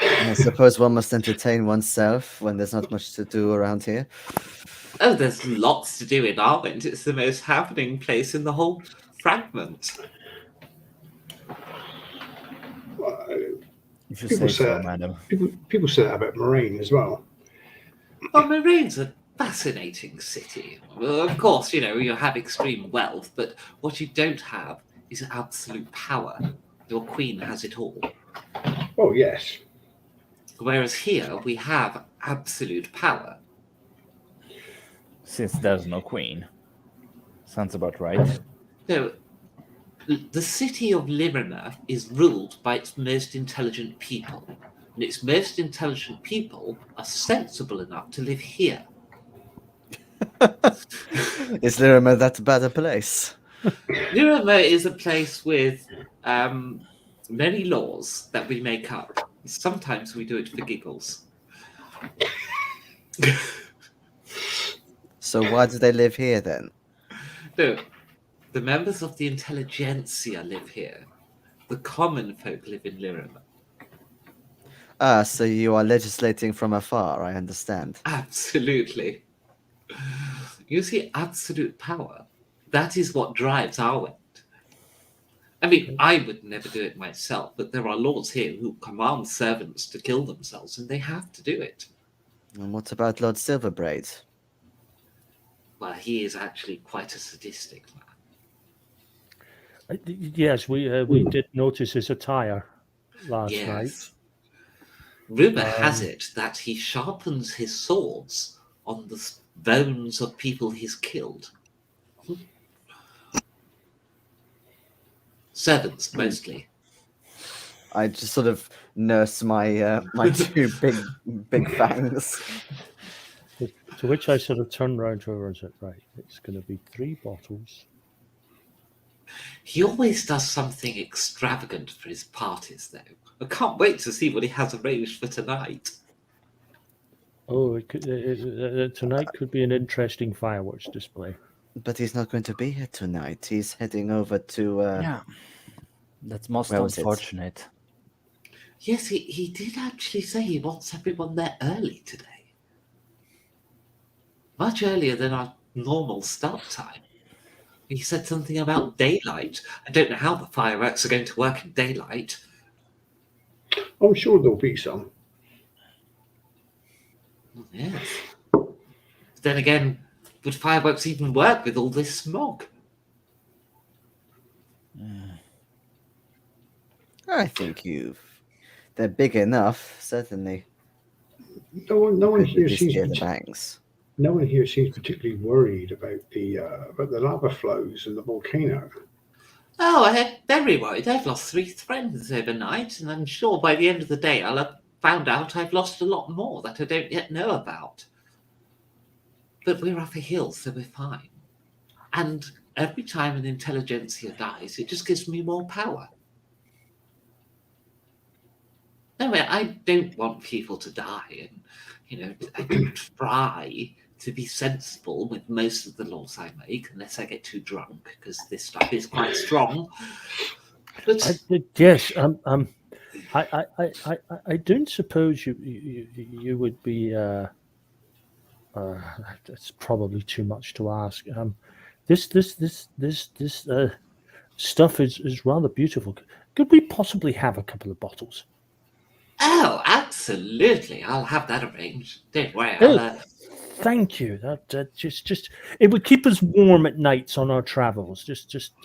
I suppose one must entertain oneself when there's not much to do around here. Oh, there's lots to do in Arwent. It's the most happening place in the whole fragment. If you People say say so, that. madam. People say that about Moraine as well. Well, Moraine's a fascinating city. Well, of course, you have extreme wealth, but what you don't have is absolute power. Your queen has it all. Oh, yes. Whereas here, we have absolute power. Since there's no queen. Sounds about right. No, the city of Lirina is ruled by its most intelligent people. And its most intelligent people are sensible enough to live here. Is Lirima that bad a place? Lirina is a place with many laws that we make up. Sometimes we do it for giggles. So why do they live here then? No, the members of the intelligentsia live here. The common folk live in Lirima. Ah, so you are legislating from afar, I understand. Absolutely. You see, absolute power. That is what drives Arwent. I mean, I would never do it myself, but there are lords here who command servants to kill themselves, and they have to do it. And what about Lord Silverbraid? Well, he is actually quite a sadistic man. Yes, we did notice his attire last night. Yes. Rumour has it that he sharpens his swords on the bones of people he's killed. Servants, mostly. I just sort of nurse my my two big fangs. To which I sort of turned round to her and said, right, it's going to be 3 bottles. He always does something extravagant for his parties, though. I can't wait to see what he has arranged for tonight. Oh, tonight could be an interesting fireworks display. But he's not going to be here tonight. He's heading over to... Yeah. That's most where was it? unfortunate. Yes, he did actually say he wants everyone there early today. Much earlier than our normal start time. He said something about daylight. I don't know how the fireworks are going to work in daylight. I'm sure there'll be some. Yes. But then again, would fireworks even work with all this smog? I think they're big enough, certainly. No one here Just seems hear the bangs. no one here seems particularly worried about the lava flows and the volcano. Oh, I'm very worried. I've lost 3 friends overnight, and I'm sure by the end of the day I'll have found out I've lost a lot more that I don't yet know about. But we're up a hill, so we're fine. And every time an intelligentsia dies, it just gives me more power. No, I don't want people to die, and I do try to be sensible with most of the laws I make, unless I get too drunk, because this stuff is quite strong. But Yes, I don't suppose you would be. That's probably too much to ask. This stuff is rather beautiful. Could we possibly have a couple of bottles? oh, absolutely, I'll have that arranged. Don't worry. Thank you. That just it would keep us warm at nights on our travels. Just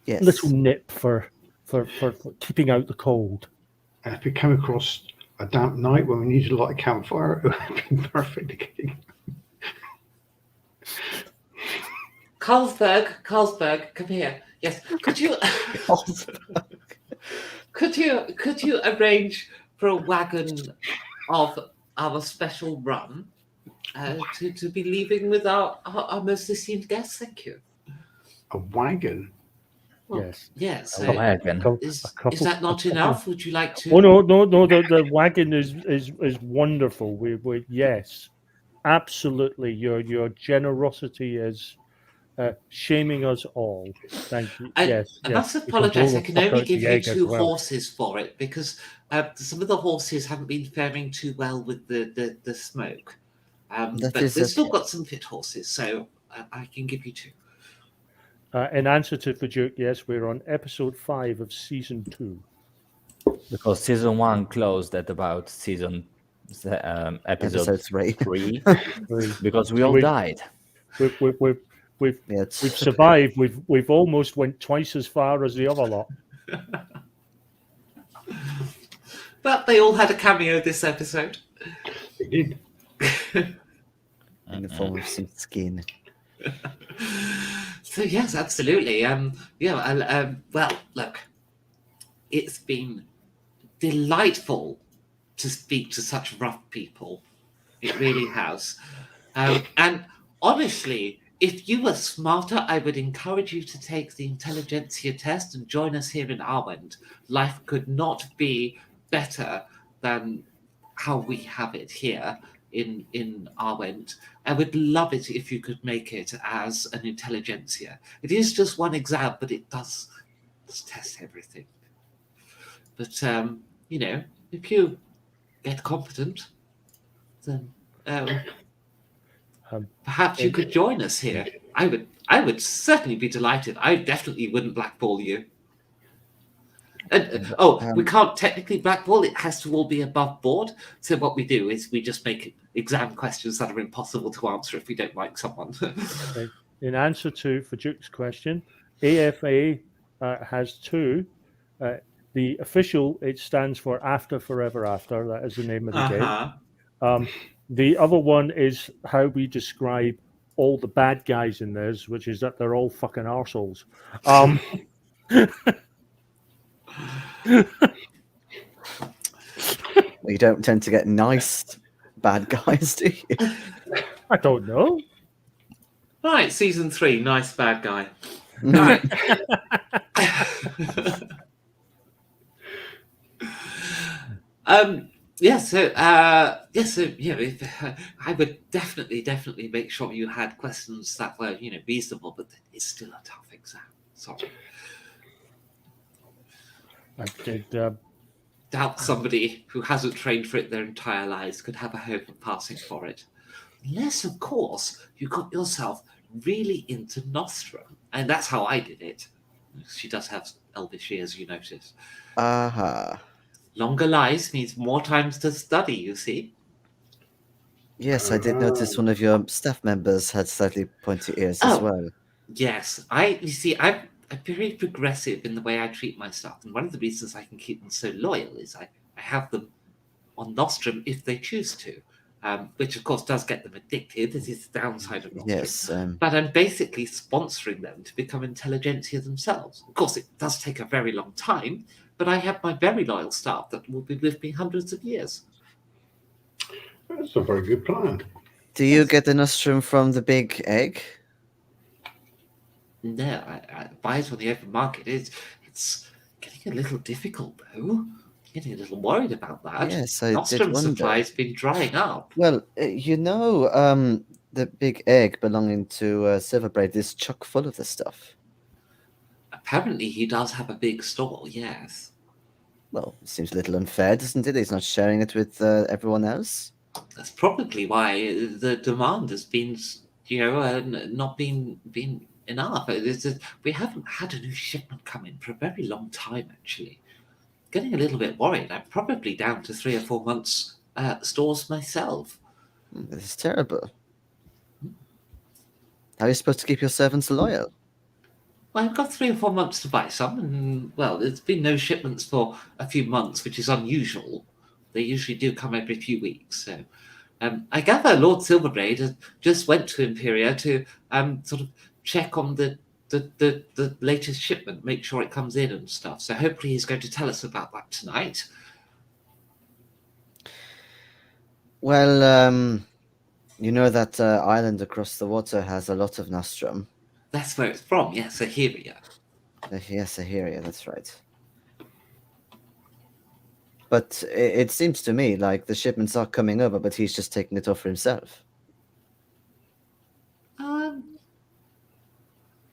Yes. little nip for keeping out the cold. And if we come across a damp night when we need to light a campfire, it would be perfect to get in. Carlsberg, come here. Yes, could you could you arrange for a wagon of our special rum? to be leaving with our most esteemed guests. Thank you. A wagon. Well, Yes. Yes. A wagon. Is couple- that not a couple- enough? Would you like to? Oh no. The wagon is wonderful. We yes, absolutely. Your generosity is shaming us all. Thank you. I yes. must You can apologise. blow I the can fuck only out give the you egg as 2 well. horses for it because some of the horses haven't been faring too well with the smoke. That But is they've still okay. got some fit horses, so I can give you 2. In answer to Fajuk, yes, we're on episode 5 of season 2. Because season 1 closed at about episode Episode 3. 3 Three. because we So all we- died. We've Yeah, it's we've survived. We've almost went twice as far as the other lot. But they all had a cameo this episode. They did. in the form of some skin. So yes, absolutely. Well, look, it's been delightful to speak to such rough people. It really has. And honestly, if you were smarter, I would encourage you to take the intelligentsia test and join us here in Arwend. Life could not be better than how we have it here in Arwend. I would love it if you could make it as an intelligentsia. It is just one exam, but it does test everything. But if you get competent, then perhaps you could join us here. I would certainly be delighted. I definitely wouldn't blackball you. And we can't technically blackball. It has to all be above board. So what we do is we just make exam questions that are impossible to answer if we don't like someone. Okay. In answer to Fajuk's question, AFA has 2. The official, it stands for After Forever After. That is the name of the game. The other one is how we describe all the bad guys in this, which is that they're all fucking arseholes. You don't tend to get nice bad guys, do you? I don't know. Right, season 3, nice bad guy. All right. I would definitely make sure you had questions that were, reasonable, but it's still a tough exam. Sorry. I did. Doubt somebody who hasn't trained for it their entire lives could have a hope of passing for it. Unless, of course, you got yourself really into Nostrum. And that's how I did it. She does have elvish ears, you notice. Aha. Longer lives means more times to study, you see. Yes, I did notice one of your staff members had slightly pointy ears as well. Yes, I'm very progressive in the way I treat my staff, and one of the reasons I can keep them so loyal is I have them on Nostrum if they choose to, which of course does get them addicted. This is the downside of Nostrum. Yes. But I'm basically sponsoring them to become intelligentsia themselves. Of course, it does take a very long time, but I have my very loyal staff that will be with me hundreds of years. That's a very good plan. Do you get the nostrum from the big egg? No, I buy it on the open market. It's getting a little difficult, though. Getting a little worried about that. Yes, I did Nostrum wonder. supply's been drying up. Well, the big egg belonging to Silverbraid is chock full of this stuff. Apparently, he does have a big store, yes. Well, it seems a little unfair, doesn't it? He's not sharing it with everyone else. That's probably why the demand has been, not been enough. We haven't had a new shipment come in for a very long time, actually. Getting a little bit worried. I'm probably down to 3 or 4 months stores myself. This is terrible. How are you supposed to keep your servants loyal? Well, I've got 3 or 4 months to buy some, and, well, there's been no shipments for a few months, which is unusual. They usually do come every few weeks, so... I gather Lord Silverbraid just went to Imperia to sort of check on the latest shipment, make sure it comes in and stuff. So hopefully he's going to tell us about that tonight. Well, You know that island across the water has a lot of nostrum. That's where it's from. Yes, Sahiria. Yes, Sahiria, that's right. But it seems to me like the shipments are coming over, but he's just taking it off for himself.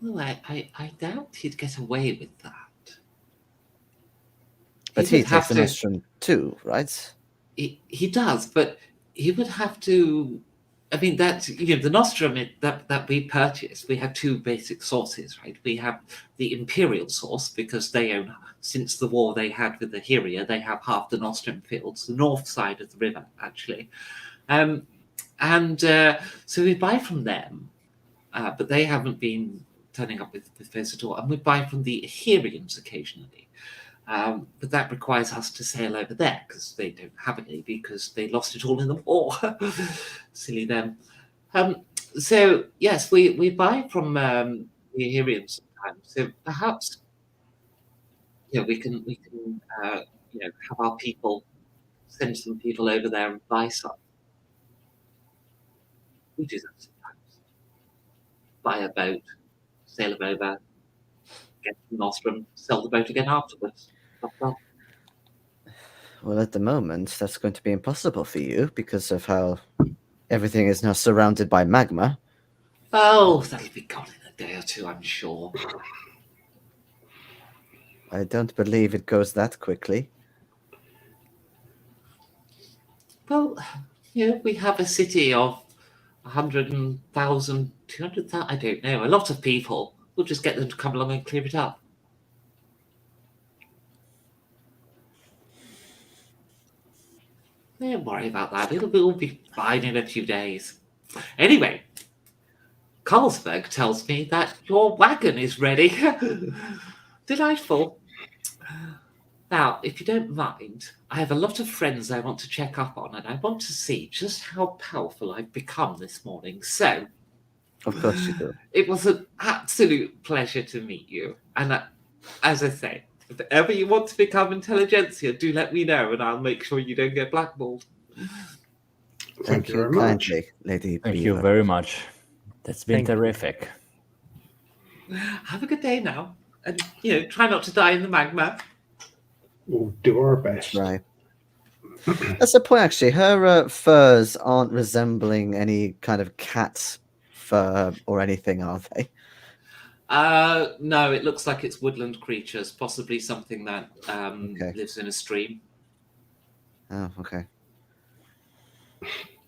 Well, I doubt he'd get away with that. But He he would have takes the to. nostrum too, right? He does, but he would have to. I mean, that the nostrum that we purchased, we have two basic sources, right? We have the imperial source because they own, since the war they had with the Hyria, they have half the nostrum fields, the north side of the river, actually, and so we buy from them, but they haven't been turning up with those at all, and we buy from the Hyrians occasionally. But that requires us to sail over there because they don't have any because they lost it all in the war. Silly them. So yes, we buy from the Ahirians sometimes. So perhaps we can have our people send some people over there and buy some. We do that sometimes. Buy a boat, sail them over, get the nostrum, sell the boat again afterwards. Well, Well, at the moment, that's going to be impossible for you because of how everything is now surrounded by magma. oh, that'll be gone in a day or two, I'm sure. I don't believe it goes that quickly. Well, we have a city of 100,000, 200,000, I don't know, a lot of people. We'll just get them to come along and clear it up. Don't worry about that. It'll all be fine in a few days. Anyway, Carlsberg tells me that your wagon is ready. Delightful. Now, if you don't mind, I have a lot of friends I want to check up on, and I want to see just how powerful I've become this morning. So, Of course you do. it was an absolute pleasure to meet you. And as I say, if ever you want to become intelligentsia, do let me know, and I'll make sure you don't get blackballed. Thank you very much. kindly, Lady Thank Beaver. you very much. That's been Thank you. terrific. Have a good day now, and try not to die in the magma. We'll do our best. Right. That's a point, actually. Her furs aren't resembling any kind of cat fur or anything, are they? No, it looks like it's woodland creatures, possibly something that Okay. lives in a stream. Oh, okay.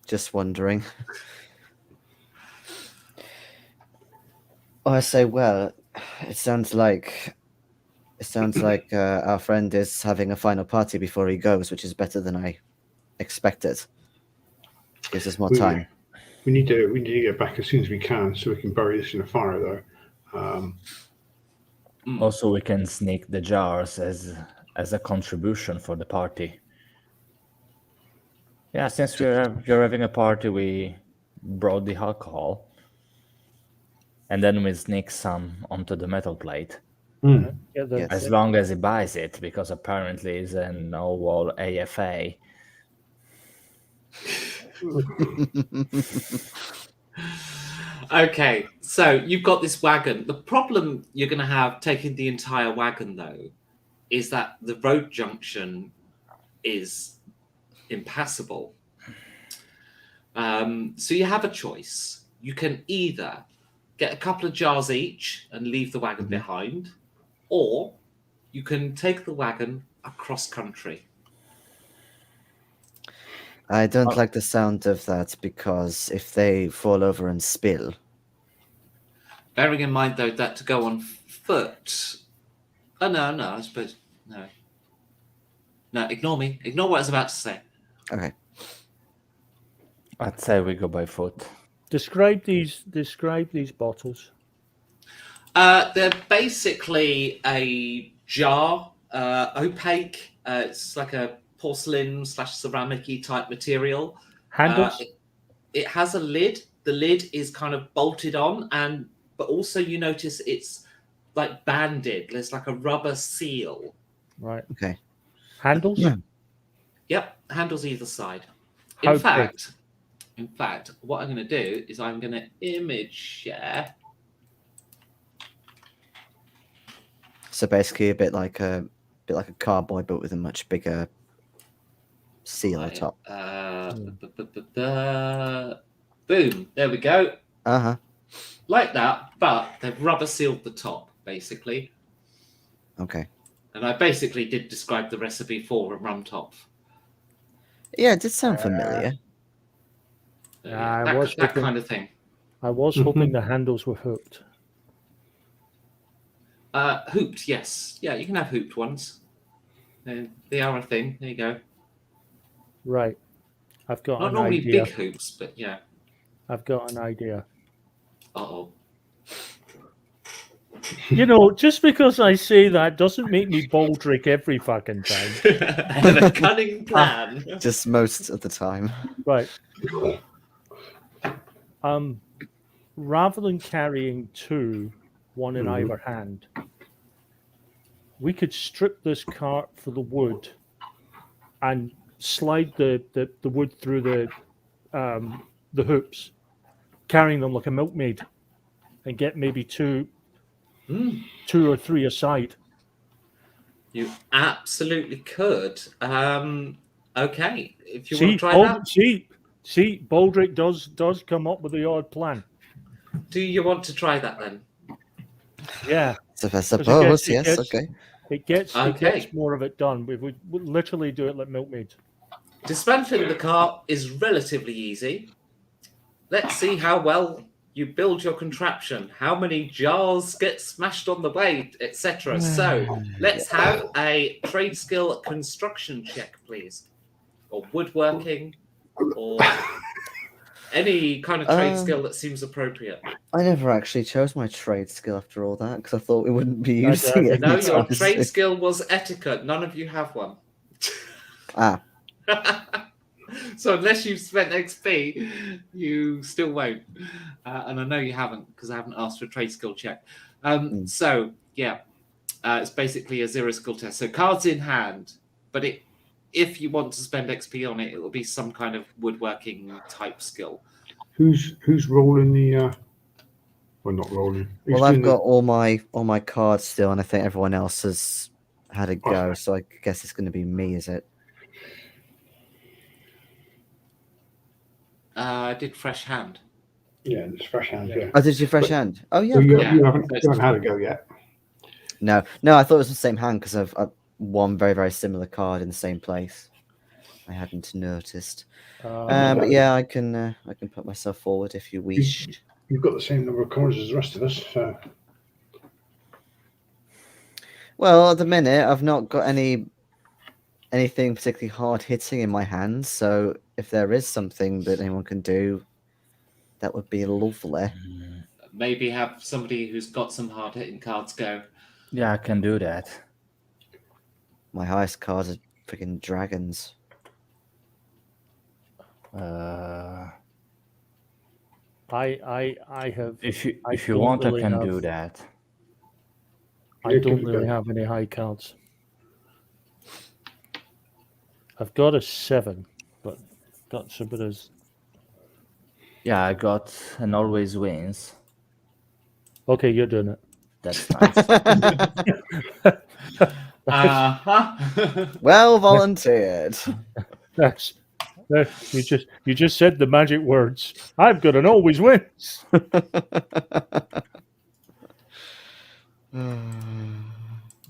Just wondering. Oh, I say, well, it sounds like our friend is having a final party before he goes, which is better than I expected. Gives us more time. We need to get back as soon as we can so we can bury this in a fire, though. Also, we can sneak the jars as a contribution for the party. Yeah, since you're having a party, we brought the alcohol, and then we sneak some onto the metal plate. Yeah, Yes. As long as he buys it, because apparently he's an all AFA. Okay, so you've got this wagon. The problem you're going to have taking the entire wagon, though, is that the road junction is impassable. So you have a choice. You can either get a couple of jars each and leave the wagon behind, or you can take the wagon across country. I don't like the sound of that because if they fall over and spill. Bearing in mind, though, that to go on foot. Oh, no, I suppose. No, ignore me. Ignore what I was about to say. Okay. I'd say we go by foot. Describe these bottles. They're basically a jar, opaque. It's like a porcelain/ceramic-y type material. Handles? It has a lid. The lid is kind of bolted on, but also you notice it's like banded. There's like a rubber seal. Right. Okay. Handles? Yeah. Yep, handles either side. How In big? fact, In fact, what I'm going to do is I'm going to image share. So basically, a bit like a cardboard, but with a much bigger seal on top. Boom! There we go. Like that, but they've rubber sealed the top, basically. Okay. And I basically did describe the recipe for a rum top. Yeah, it did sound familiar. That kind of thing. I was hoping the handles were hooked. Hooped, yes. Yeah, you can have hooped ones. They are a thing. There you go. Right. I've got Not an normally idea. big hoops, but yeah. I've got an idea. Uh-oh. You know, just because I say that doesn't make me Baldric every fucking time. And a cunning plan. Just most of the time. Right. Rather than carrying two, one in either hand, we could strip this cart for the wood and slide the wood through the hoops, carrying them like a milkmaid, and get maybe two or three aside. You absolutely could. Okay, if you want to try that. See, Baldric does come up with the odd plan. Do you want to try that then? Yeah. So I suppose, yes, okay. It gets more of it done. We would literally do it like milkmaids. Dismantling the cart is relatively easy. Let's see how well you build your contraption, how many jars get smashed on the way, etc. So let's have a trade skill construction check, please. Or woodworking, or any kind of trade skill that seems appropriate. I never actually chose my trade skill after all that, because I thought we wouldn't be using it. No, your trade skill was etiquette. None of you have one. So unless you've spent XP, you still won't. And I know you haven't, because I haven't asked for a trade skill check. So, yeah, it's basically a 0 skill test. So cards in hand, but if you want to spend XP on it, it will be some kind of woodworking type skill. Who's rolling the... Well, not rolling. Well, I've got all my cards still, and I think everyone else has had a go, so I guess it's going to be me, is it? I did fresh hand. Yeah, it's fresh hand, yeah. Oh, did you fresh hand? Oh, yeah. You haven't had a go yet. No, I thought it was the same hand because I've one very, very similar card in the same place. I hadn't noticed. But yeah, I can put myself forward if you wish. You've got the same number of cards as the rest of us. So. Well, at the minute, I've not got anything particularly hard hitting in my hands. So if there is something that anyone can do, that would be lovely. Maybe have somebody who's got some hard hitting cards go. Yeah, I can do that. My highest cards are freaking dragons. I have. If you want, I can do that. I don't really have any high cards. I've got a 7, but that's a bit as. Yeah, I got an always wins. Okay, you're doing it. That's nice. Well volunteered. That's you just said the magic words. I've got an always wins.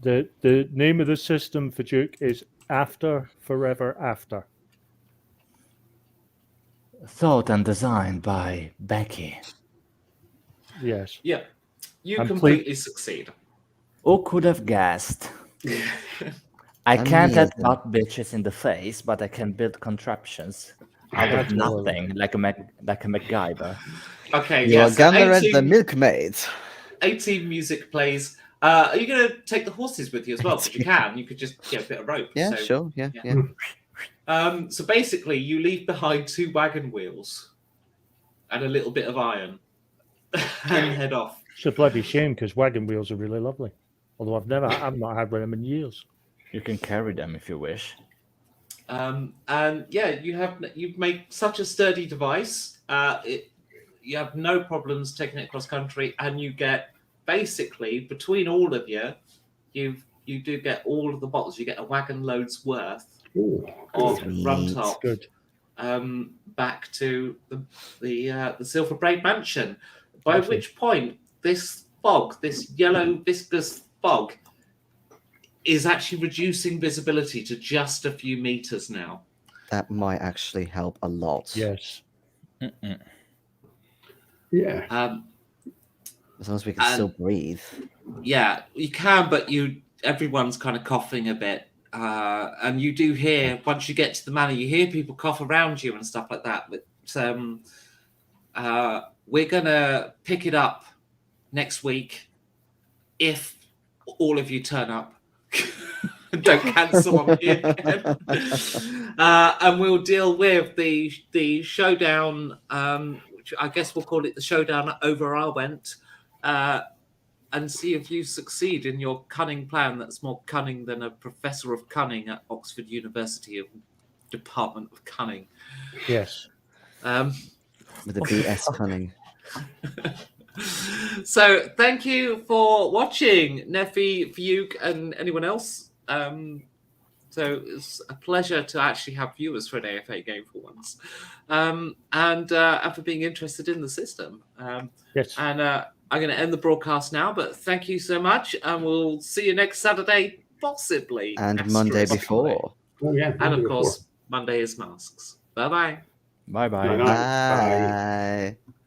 The name of the system for Duke is After Forever After. Thought and designed by Becky. Yes. Yeah. You completely succeed. Who could have guessed? I can't headbutt bitches in the face, but I can build contraptions out of nothing, like a MacGyver. Okay, You're Gamera the milkmaid. 18 music plays. Are you going to take the horses with you as well? Because you can. You could just get a bit of rope. Yeah, sure. Yeah. So basically, you leave behind 2 wagon wheels and a little bit of iron and head off. It's a bloody shame because wagon wheels are really lovely. Although I've not had one of them in years. You can carry them if you wish. And yeah, you've made such a sturdy device. You have no problems taking it cross country, and you get basically between all of you, you do get all of the bottles. You get a wagon load's worth Ooh, of good. rum Sweet. top Good. back to the Silver Braid Mansion. By Excellent. which point, this fog, this yellow viscous fog, is actually reducing visibility to just a few meters now. That might actually help a lot. Yes. Yeah. As long as we can still And- breathe. Yeah, you can, but everyone's kind of coughing a bit. And you do hear, once you get to the manor, you hear people cough around you and stuff like that. But we're going to pick it up next week if all of you turn up. Don't cancel on me again. And we'll deal with the showdown, which I guess we'll call it the showdown over Arwent, and see if you succeed in your cunning plan that's more cunning than a professor of cunning at Oxford University of Department of Cunning. Yes. With a BS cunning. So thank you for watching, Neffy, Fugue, and anyone else. So it's a pleasure to actually have viewers for an AFA game for once, and for being interested in the system. Yes. And I'm going to end the broadcast now, but thank you so much, and we'll see you next Saturday, possibly. And Monday asterisk, before. Oh, yeah. and Monday of before. course, Monday is masks. Bye-bye. Bye bye. Night-night. Bye. Bye.